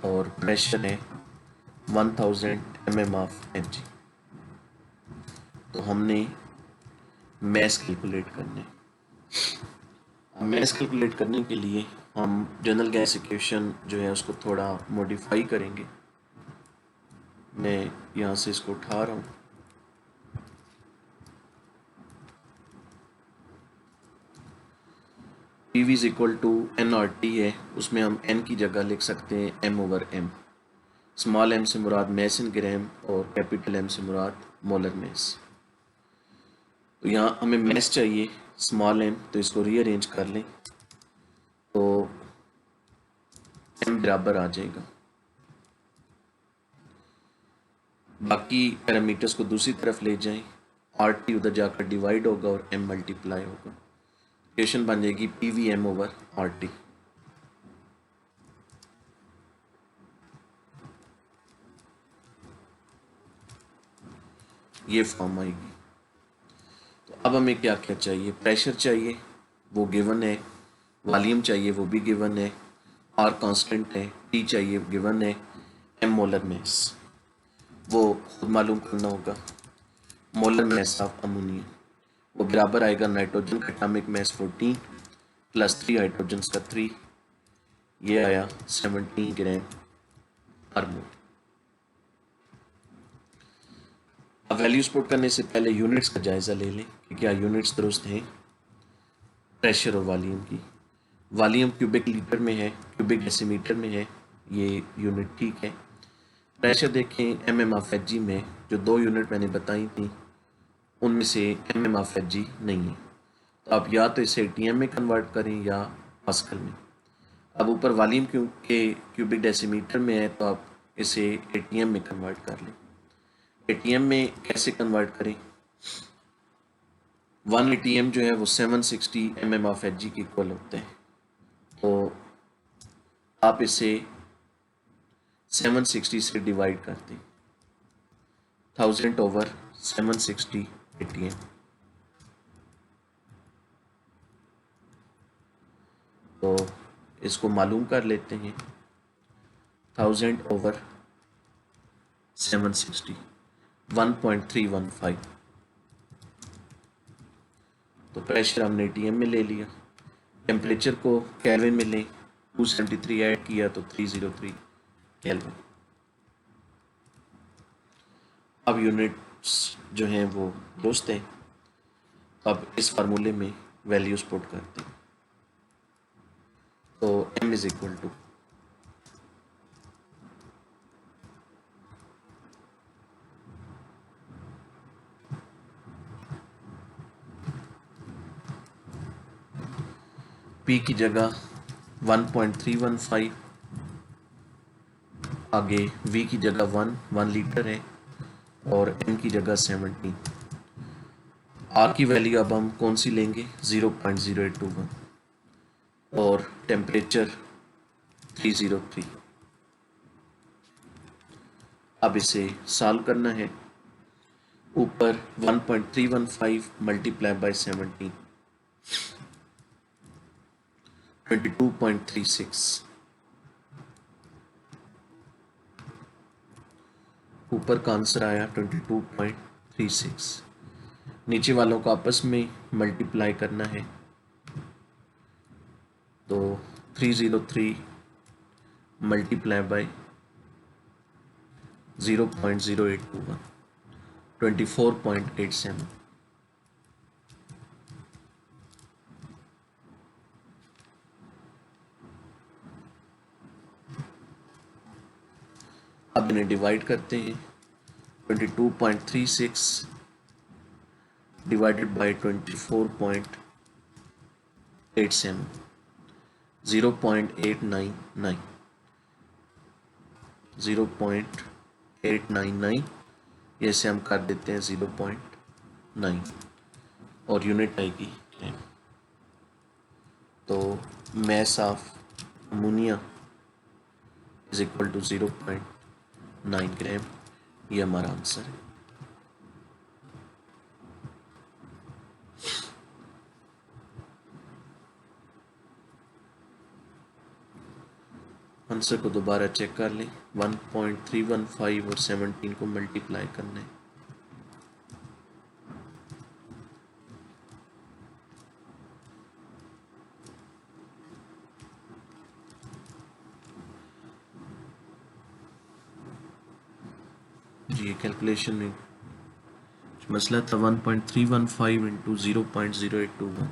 और प्रेशर है 1000 mm ऑफ Hg। तो हमने मैस कैलकुलेट करने। अब मैस कैलकुलेट करने के लिए हम जनरल गैस इक्वेशन जो है उसको थोड़ा मॉडिफाई करेंगे। मैं यहाँ से इसको उठा रहा हूँ। PV is equal to NRT है, उसमें हम N की जगह लिख सकते हैं M/M। स्मॉल m से मुराद मैस इन ग्राम और कैपिटल M से मुराद मोलर मैस। तो यहाँ हमें मैस चाहिए स्मॉल m, तो इसको रीअरेंज कर लें तो m बराबर आ जाएगा। बाकी पैरामीटर्स को दूसरी तरफ ले जाएं, RT उधर जाकर डिवाइड होगा और m मल्टीप्लाई होगा। इक्वेशन बन जाएगी PVM/RT। ये फॉर्म आएगी। तो अब हमें क्या क्या चाहिए? प्रेशर चाहिए, वो गिवन है। वॉल्यूम चाहिए, वो भी गिवन है। R कांस्टेंट है। T चाहिए, गिवन है। M मोलर मैस, वो खुद मालूम करना होगा। मोलर मैस ऑफ अमोनिया वो बराबर आएगा नाइट्रोजन का एटॉमिक मैस 14 प्लस 3 हाइड्रोजन का 3, ये आया 17 ग्राम पर मोल। अब वैल्यूज पुट करने से पहले यूनिट्स का जायजा ले लें कि क्या यूनिट्स दुरुस्त हैं प्रेशर और वॉल्यूम की। वॉल्यूम क्यूबिक लीटर में है, क्यूबिक डेसीमीटर में है, ये यूनिट ठीक है। प्रेशर देखें mm ऑफ Hg में, जो 2 यूनिट मैंने बताई थी उनमें से mm ऑफ Hg नहीं है, तो आप या तो इसे ATM में कन्वर्ट करें या पास्कल में। अब ऊपर वॉल्यूम क्योंकि क्यूबिक डेसीमीटर में है तो आप इसे ATM में कन्वर्ट कर लें। ATM में कैसे कन्वर्ट करें? 1 ATM जो है वो 760 mm ऑफ Hg के इक्वल होते हैं, तो आप इसे 760 से डिवाइड कर दें, 1000/760 ATM। तो इसको मालूम कर लेते हैं, 1000/760 1.315। तो प्रेशर हमने ATM में ले लिया। टेम्परेचर को केल्विन में लें, 273 ऐड किया तो 303 केल्विन। अब यूनिट्स जो हैं वो दुरुस्त हैं। अब इस फार्मूले में वैल्यूज पुट करते हैं। तो m is equal to P की जगह 1.315, आगे V की जगह 1 लीटर है और M की जगह 17। R की वैल्यू अब हम कौन सी लेंगे? 0.0821 और टेम्परेचर 303। अब इसे सॉल्व करना है। ऊपर 1.315 मल्टीप्लाई बाय 17, 22.36। ऊपर का आंसर आया 22.36। नीचे वालों को आपस में मल्टीप्लाई करना है, तो 303 मल्टीप्लाई बाय 0.0821 24.87। अब इन्हें डिवाइड करते हैं। 22.36 डिवाइडेड बाय 24.87, 0.899, 0.899, ये से हम कर देते हैं 0.9 और यूनिट आएगी m। तो mass of ammonia is equal to 0.9 gram, ये हमारा आंसर है। आंसर को दोबारा चेक कर लें। 1.315 और 17 को मल्टीप्लाई करना है। जी कैलकुलेशन में मसला था 1.315 इंटू 0.0821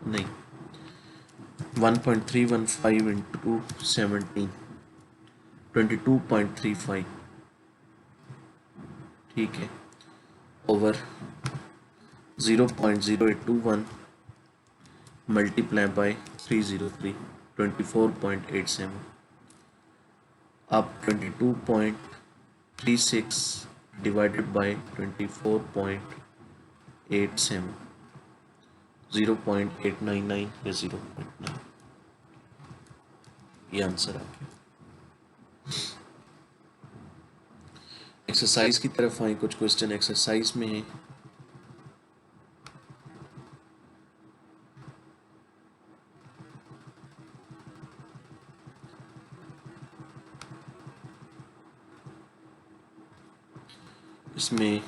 नहीं 1.315 इंटू 17 22.35 ठीक है ओवर 0.0821 मल्टीप्लाई बाय 303 24.87 अब 22.36 डिवाइडेड बाय 24.87 0.899 या 0.9 ये आंसर आ गया। एक्सरसाइज की तरफ आए। कुछ क्वेश्चन एक्सरसाइज में है। इसमें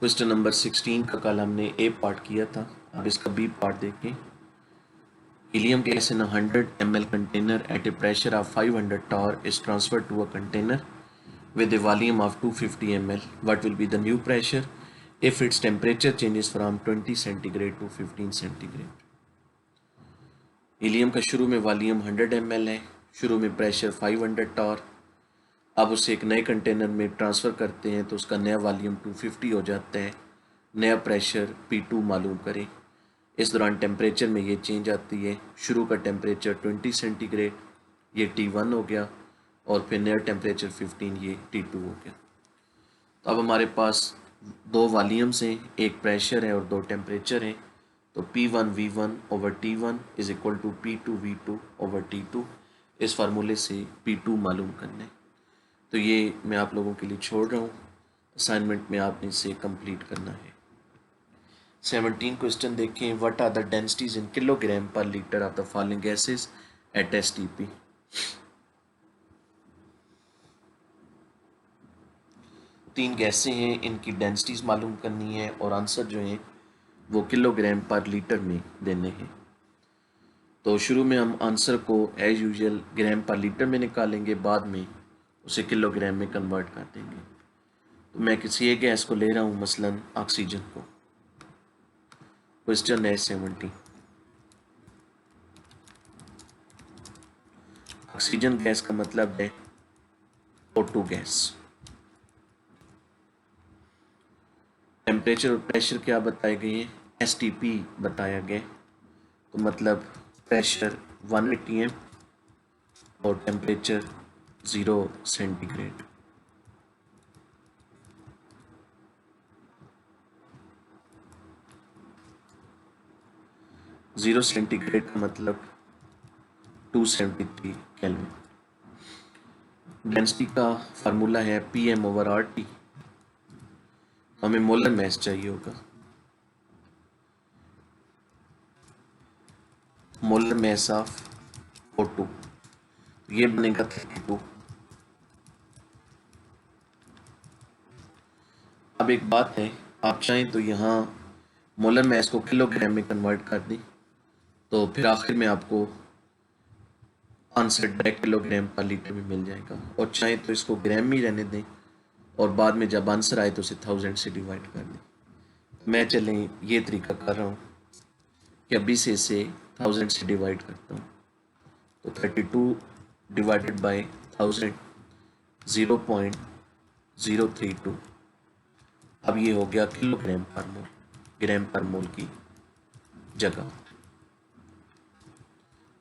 क्वेश्चन नंबर 16 का कल हमने ए पार्ट किया था। अब इसका बी पार्ट देखें। Helium gas in a 100 ml container at a pressure of 500 torr is transferred to a container with a volume of 250 ml. What will be the new pressure if its temperature changes from 20 centigrade to 15 centigrade? Helium का शुरू में volume 100 ml है, शुरू में pressure 500 Tor. अब उसे एक नए कंटेनर में ट्रांसफ़र करते हैं तो उसका नया वॉल्यूम 250 हो जाता है। नया प्रेशर P2 मालूम करें। इस दौरान टेम्परेचर में ये चेंज आती है। शुरू का टेम्परेचर 20 सेंटीग्रेड ये T1 हो गया और फिर नया टेम्परेचर 15 ये T2 हो गया। तो अब हमारे पास दो वॉल्यूम्स हैं, एक प्रेशर है और दो टेम्परेचर हैं। तो P1 V1 over T1 is equal to P2 V2 over T2। इस फार्मूले से P2 मालूम करना है। तो ये मैं आप लोगों के लिए छोड़ रहा हूँ। असाइनमेंट में आपने इसे कंप्लीट करना है। 17 क्वेश्चन देखें। What are the densities in kilogram पर litre of the following gases at STP। तीन गैसें हैं, इनकी डेंसिटीज मालूम करनी है और आंसर जो है वो किलोग्राम पर लीटर में देने हैं। तो शुरू में हम आंसर को एज यूजुअल ग्राम पर लीटर में निकालेंगे, बाद में उसे किलोग्राम में कन्वर्ट कर देंगे। तो मैं किसी एक गैस को ले रहा हूँ, मसलन ऑक्सीजन को। क्वेश्चन है 70। ऑक्सीजन गैस का मतलब है O2 गैस। टेम्परेचर और प्रेशर क्या बताए गए हैं? STP बताया गया। तो मतलब प्रेशर 1 atm और टेम्परेचर 0 सेंटीग्रेड। जीरो सेंटीग्रेड का मतलब 273 केल्विन। डेंसिटी का फार्मूला है PM ओवर RT। हमें मोलर मैस चाहिए होगा। मोलर मैस ऑफ O2 ये बनेगा 32। अब एक बात है, आप चाहें तो यहाँ मोलर मैस को किलोग्राम में कन्वर्ट कर दें, तो फिर आखिर में आपको आंसर डायरेक्ट किलोग्राम पर लीटर में मिल जाएगा। और चाहें तो इसको ग्राम में ही रहने दें और बाद में जब आंसर आए तो उसे 1000 से डिवाइड कर दें। मैं चलें ये तरीका कर रहा हूँ कि अभी से इसे 1000 से डिवाइड करता हूँ। तो 32 डिवाइडेड बाय 1000 0.032। अब ये हो गया किलोग्राम पर मोल, ग्राम पर मोल की जगह।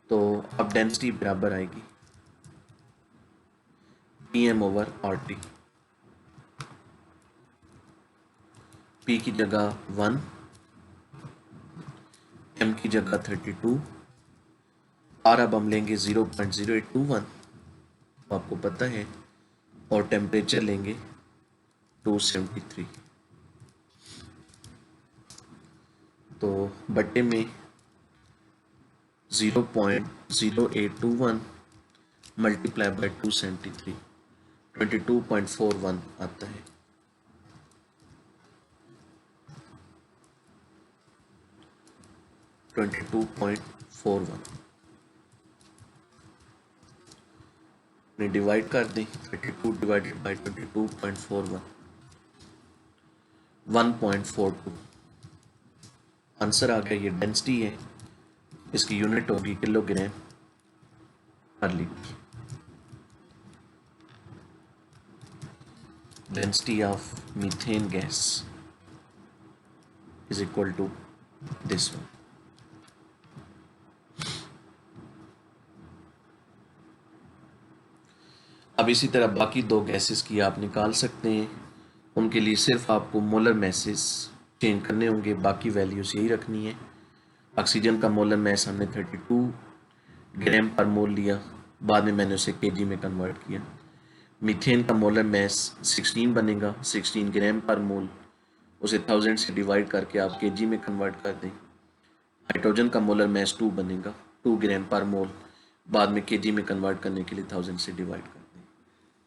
तो अब डेंसिटी बराबर आएगी PM ओवर RT। P की जगह 1, M की जगह 32 और अब हम लेंगे 0.0821 आपको पता है, और टेम्परेचर लेंगे 273। तो बट्टे में 0.0821 मल्टीप्लाई बाय 273 22.41 आता है। डिवाइड कर दें 32 डिवाइडेड बाई 22.41 1.42 आंसर आ गया। ये डेंसिटी है, इसकी यूनिट होगी किलोग्राम पर litre. Density of methane gas is equal to this one. अब इसी तरह बाकी दो गैसेस की आप निकाल सकते हैं। उनके लिए सिर्फ आपको मोलर मैसेस चेंज करने होंगे, बाकी वैल्यूज यही रखनी है। ऑक्सीजन का मोलर मैस हमने 32 ग्राम पर मोल लिया, बाद में मैंने उसे केजी में कन्वर्ट किया। मीथेन का मोलर मैस 16 बनेगा, 16 ग्राम पर मोल, उसे 1000 से डिवाइड करके आप केजी में कन्वर्ट कर दें। हाइड्रोजन का मोलर मैस 2 बनेगा, 2 ग्राम पर मोल, बाद में केजी में कन्वर्ट करने के लिए 1000 से डिवाइड कर दें।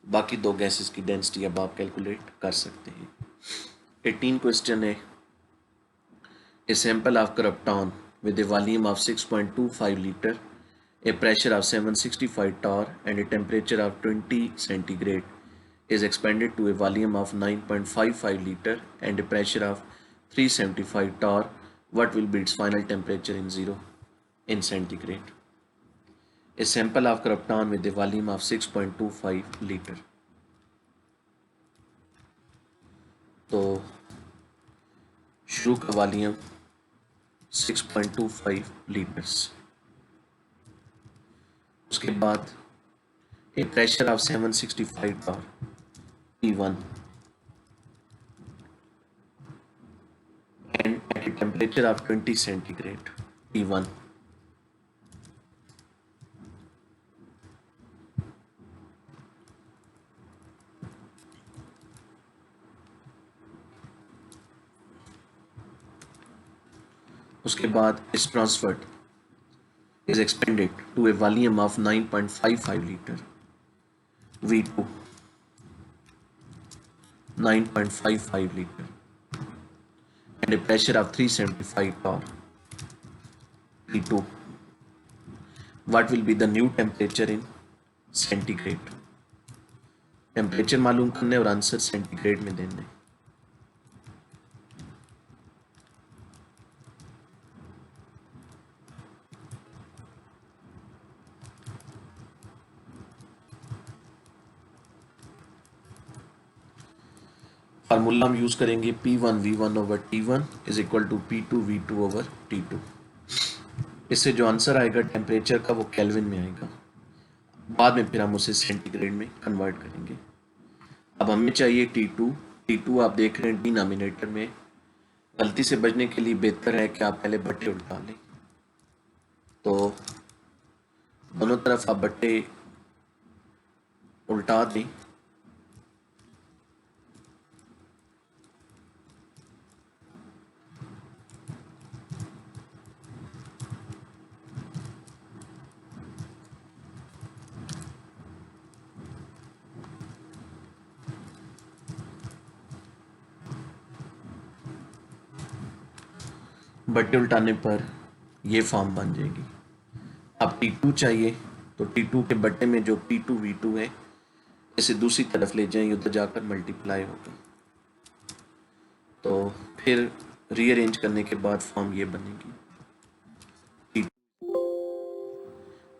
बाकी दो गैसेस की डेंसिटी अब आप कैलकुलेट कर सकते हैं। 18 क्वेश्चन है। A sample of krypton with a volume of 6.25 liter, a pressure of 765 torr and a temperature of 20 centigrade is expanded to a volume of 9.55 liter and a pressure of 375 torr. What will be its final temperature in centigrade? A sample of krypton with a volume of 6.25 liter. तो शुरू का volume 6.25 litres, उसके बाद a pressure of 765 bar P1 and at a temperature of 20 centigrade T1। उसके बाद इस transferred is expanded to a volume of 9.55 liter V2 9.55 liter and a pressure of 375 torr P2. What will be the new temperature in centigrade? Temperature मालूम करने और answer centigrade में देने। Formula हम use करेंगे P1 V1 over T1 is equal to P2 V2 over T2। इससे जो answer आएगा टेम्परेचर का वो केल्विन में आएगा, बाद में फिर हम उसे सेंटीग्रेड में कन्वर्ट करेंगे। अब हमें चाहिए T2। T2 आप देख रहे हैं डिनोमिनेटर में, गलती से बचने के लिए बेहतर है कि आप पहले बट्टे उल्टा लें। तो दोनों तरफ आप बट्टे उल्टा दें। बट्टे उल्टाने पर ये फॉर्म बन जाएगी। अब T2 चाहिए तो T2 के बट्टे में जो P2 V2 है इसे दूसरी तरफ ले जाएंगे, उधर जाकर मल्टीप्लाई होगा। तो फिर रीअरेंज करने के बाद फॉर्म ये बनेगी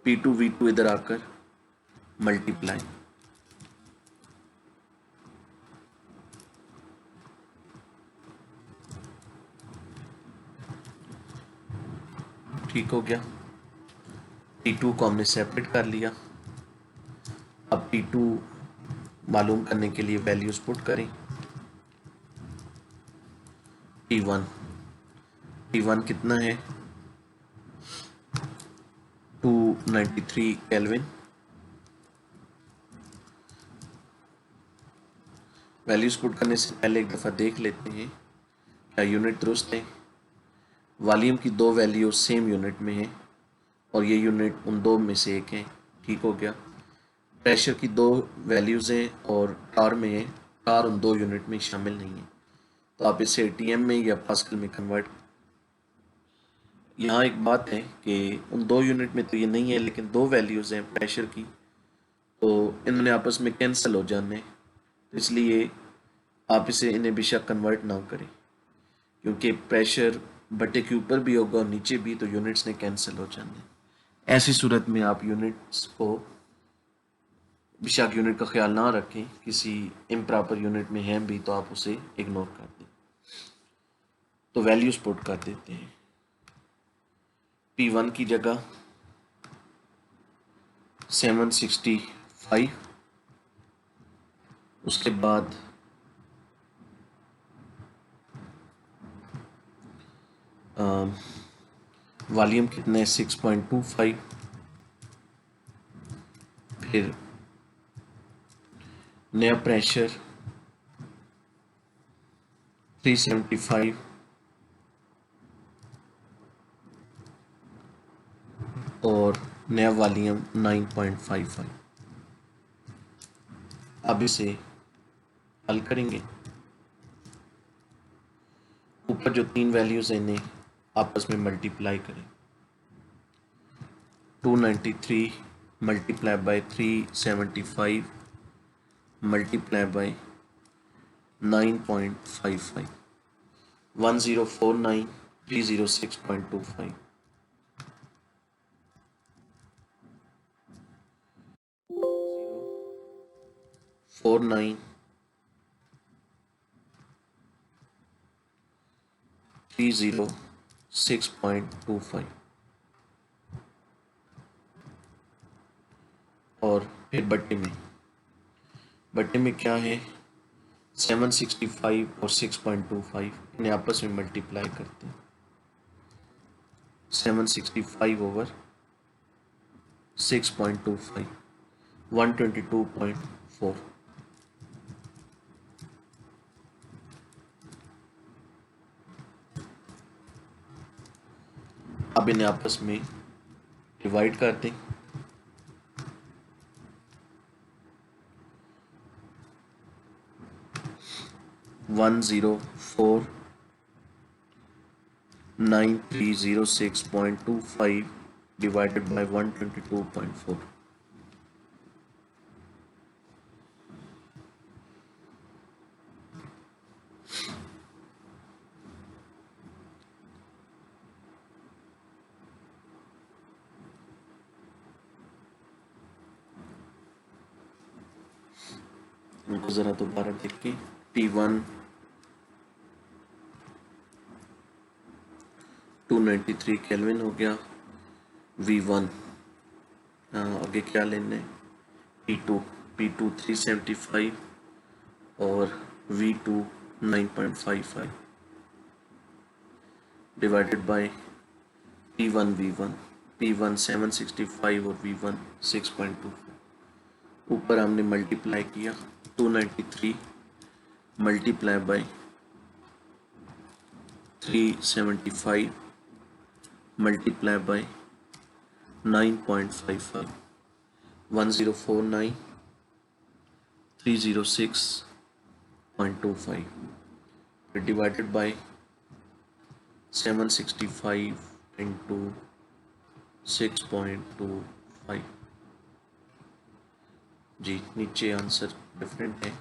P2 V2 इधर आकर मल्टीप्लाई, ठीक हो गया। T2 को हमने सेपरेट कर लिया। अब T2 मालूम करने के लिए वैल्यूज पुट करें। T1 कितना है 293 केल्विन। वैल्यूज पुट करने से पहले एक दफ़ा देख लेते हैं क्या यूनिट दुरुस्त है। वॉल्यूम की दो वैल्यू सेम यूनिट में है और ये यूनिट उन दो में से एक है। ठीक हो गया। प्रेशर की दो वैल्यूज़ हैं और टार में है, टार उन दो यूनिट में शामिल नहीं है, तो आप इसे एटीएम में या पास्कल में कन्वर्ट। यहाँ एक बात है कि उन दो यूनिट में तो ये नहीं है, लेकिन दो वैल्यूज़ हैं प्रेशर की, तो इन्होंने आपस में कैंसिल हो जाने, तो इसलिए आप इसे इन्हें बेशक कन्वर्ट ना करें, क्योंकि प्रेशर बटे के ऊपर भी होगा और नीचे भी, तो यूनिट्स ने कैंसिल हो जाने। ऐसी सूरत में आप यूनिट्स को बेशक यूनिट का ख्याल ना रखें, किसी इम्प्रॉपर यूनिट में हैं भी तो आप उसे इग्नोर कर दें। तो वैल्यूज पुट कर देते हैं। P1 की जगह 765, उसके बाद वॉल्यूम कितना है 6.25, फिर नया प्रेशर 375 और नया वॉल्यूम 9.55। अब इसे हल करेंगे। ऊपर जो तीन वैल्यूज हैं इन्हें आपस में मल्टीप्लाई करें। 293 मल्टीप्लाई बाय 375 मल्टीप्लाई बाय 9.55, 1049 306.25। 49 306.25 और फिर बट्टे में क्या है 765 और 6.25, इन्हें आपस में मल्टीप्लाई करते हैं। 765 ओवर 6.25 122.4। अब इन्हें आपस में डिवाइड कर दें। 1049306.25 divided by 122.4। उनको ज़रा दोबारा देखिए। P1 293 केल्विन हो गया। V1 आगे क्या लेने, P2 375 और V2 9.55 डिवाइडेड बाय P1 765 और V1 6.25। ऊपर हमने मल्टीप्लाई किया 293 multiply by 375 multiply by 9.55 1049 306.25 divided by 765 into 6.25। जी नीचे आंसर डिफरेंट है।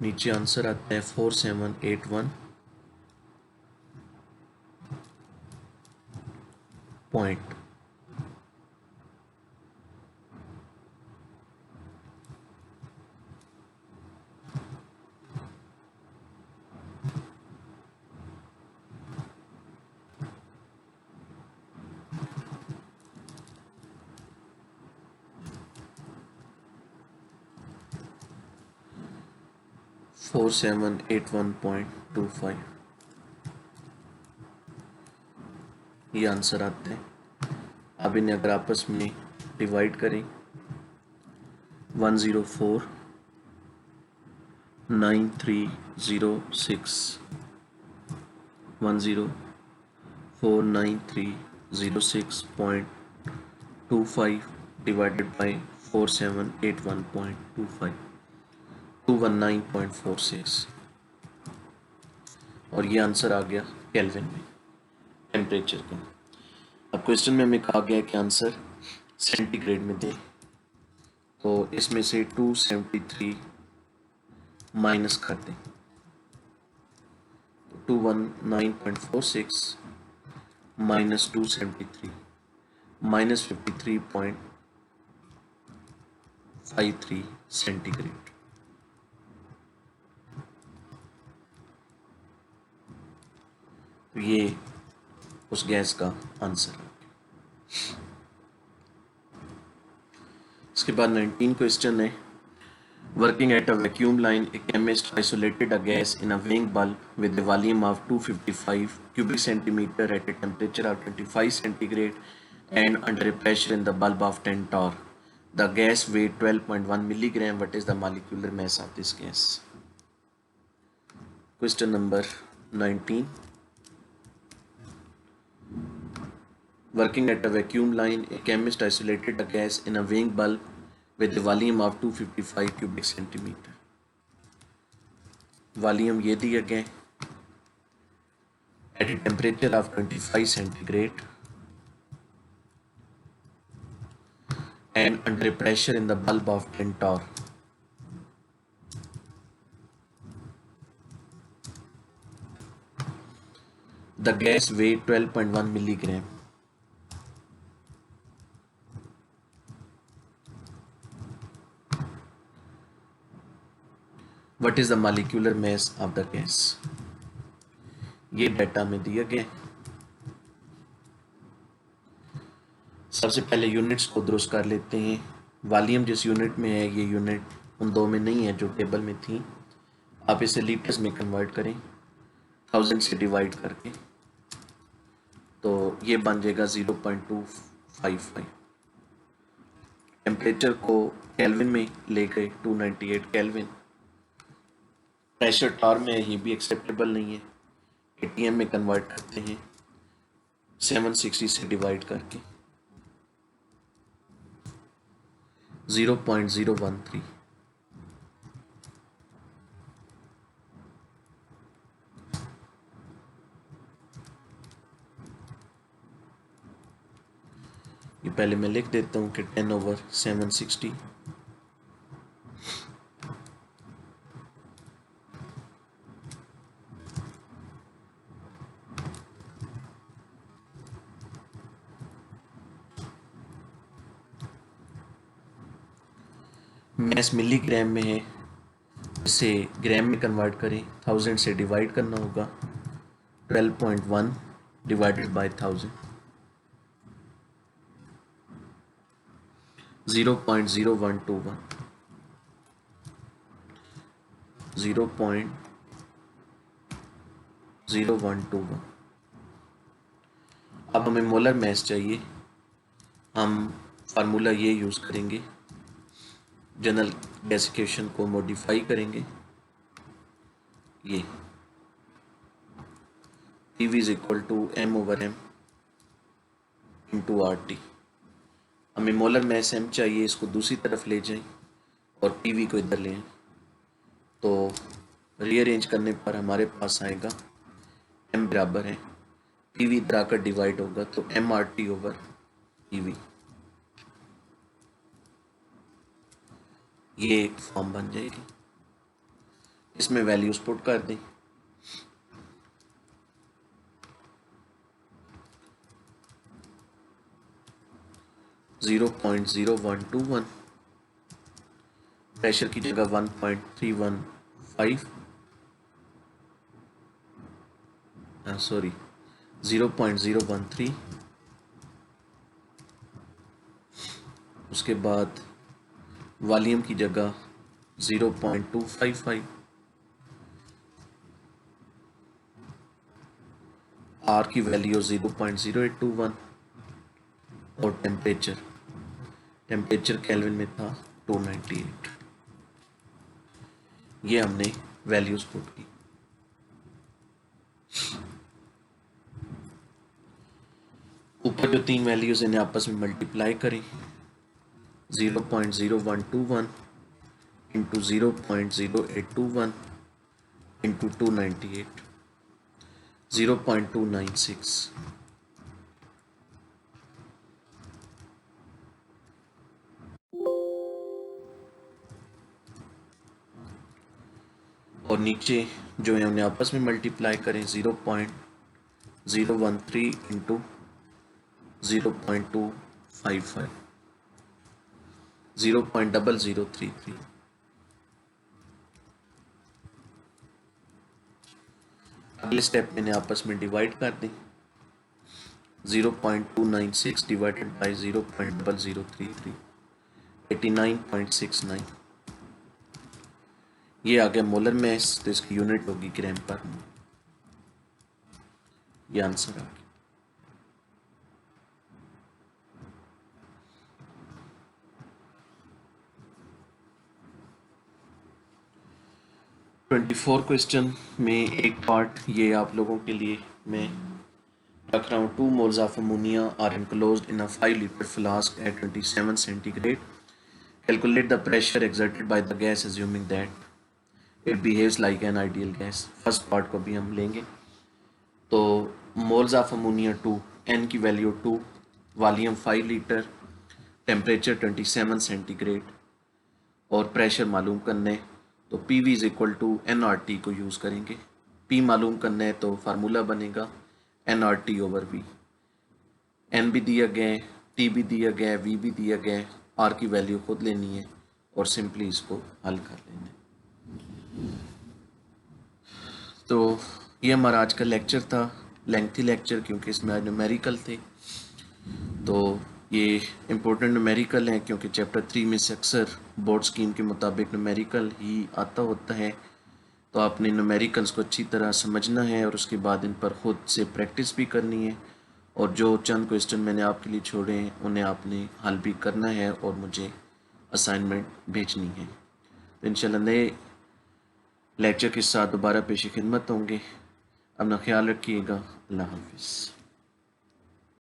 नीचे आंसर आता है 4781 पॉइंट। फोर सेवन एट 1.25 ये आंसर आते हैं। अब इन्हें अगर आपस में डिवाइड करें 1049306 10 49,306.25 divided by 4781.25, 219.46, और ये आंसर आ गया केल्विन में टेम्परेचर का। अब क्वेश्चन में हमें कहा गया कि आंसर सेंटीग्रेड में दे, तो इसमें से 273 माइनस कर दें, 219.46 माइनस 273 माइनस 53.53 सेंटीग्रेड। तो ये उस गैस का आंसर है। इसके बाद 19 क्वेश्चन है, working at a vacuum line, a chemist isolated a gas in a weighing bulb with a volume of 255 cubic centimeter at a temperature of 25 centigrade and under a pressure in the bulb of 10 torr. The gas weighed 12.1 milligram. What is the molecular mass of this gas? Question number 19. Working at a vacuum line, a chemist isolated a gas in a weighing bulb with a volume of 255 cubic centimeter. Volume ये दिया गया at a temperature of 25 centigrade and under a pressure in the bulb of 10 torr. The gas weighed 12.1 milligram. What is the molecular mass of the gas? ये data में दिया गया। सबसे पहले units को दुरुस्त कर लेते हैं। वॉल्यूम जिस यूनिट में है, ये यूनिट उन दो में नहीं है जो टेबल में थी। आप इसे लीटर्स में कन्वर्ट करें 1000 से डिवाइड करके, तो ये बन जाएगा 0.255। टेम्परेचर को केल्विन में ले गए 298 केल्विन। प्रेशर टॉर में ये भी एक्सेप्टेबल नहीं है, एटीएम में कन्वर्ट करते हैं 760 से डिवाइड करके 0.013। ये पहले मैं लिख देता हूँ कि 10/760 मैस मिलीग्राम में है, इसे ग्राम में कन्वर्ट करें 1000 से डिवाइड करना होगा 12.1 डिवाइडेड बाय 1000 0.0121 0.0121। अब हमें मोलर मैस चाहिए। हम फार्मूला ये यूज़ करेंगे, जनरल गैसिफिकेशन को मॉडिफाई करेंगे। ये PV is equal to M/M into RT। हमें मोलर मैस M चाहिए, इसको दूसरी तरफ ले जाएं और PV को इधर लें, तो रीअरेंज करने पर हमारे पास आएगा M बराबर है PV इधर आकर डिवाइड होगा तो MRT ओवर PV। ये फॉर्म बन जाएगी। इसमें वैल्यूज पुट कर दें। (0.0121) प्रेशर की जगह 1.315 सॉरी 0.013। उसके बाद वॉल्यूम की जगह 0.255, आर की वैल्यू 0.0821 और टेम्परेचर केल्विन में था 298। ये हमने वैल्यूज पुट की। ऊपर जो तीन वैल्यूज इन्हें आपस में मल्टीप्लाई करें, 0.0121 इंटू 0.0821 इंटू 298, 0.296। और नीचे जो है उन्हें आपस में मल्टीप्लाई करें, 0.013 इंटू 0.255, 0.0033। अगले स्टेप में इन्हें आपस में डिवाइड कर दें, 0.296 डिवाइडेड बाई 0.0033, 89.69। ये आ गया मोलर मैस, तो इसकी यूनिट होगी ग्राम पर मोल। ये आंसर आ गया। ट्वेंटी फोर क्वेश्चन में एक पार्ट ये आप लोगों के लिए मैं रख रहा हूँ। 2 moles of ammonia are enclosed in a 5-liter flask at 27 centigrade. Calculate the pressure exerted by the gas assuming that it behaves like an ideal gas. First part को भी हम लेंगे। तो moles of ammonia 2, n की value 2, volume 5 litre, temperature 27 centigrade और pressure मालूम करना है। तो P V is equal to N R T को यूज़ करेंगे। पी मालूम करना है तो फार्मूला बनेगा N R T over V. N भी दिया गया है, टी भी दिया गया है, वी भी दिया गया है, आर की वैल्यू खुद लेनी है और सिंपली इसको हल कर लेना है। तो ये हमारा आज का लेक्चर था, लेंथी लेक्चर, क्योंकि इसमें आज न्यूमेरिकल थे। तो ये इम्पोर्टेंट न्यूमेरिकल हैं क्योंकि चैप्टर 3 में से अक्सर बोर्ड स्कीम के मुताबिक न्यूमेरिकल ही आता होता है। तो आपने न्यूमेरिकल्स को अच्छी तरह समझना है और उसके बाद इन पर खुद से प्रैक्टिस भी करनी है। और जो चंद क्वेश्चन मैंने आपके लिए छोड़े हैं उन्हें आपने हल भी करना है और मुझे असाइनमेंट भेजनी है। तो इंशाल्लाह नए लेक्चर के साथ दोबारा पेश खिदमत होंगे। अपना ख्याल रखिएगा। अल्लाह हाफिज़।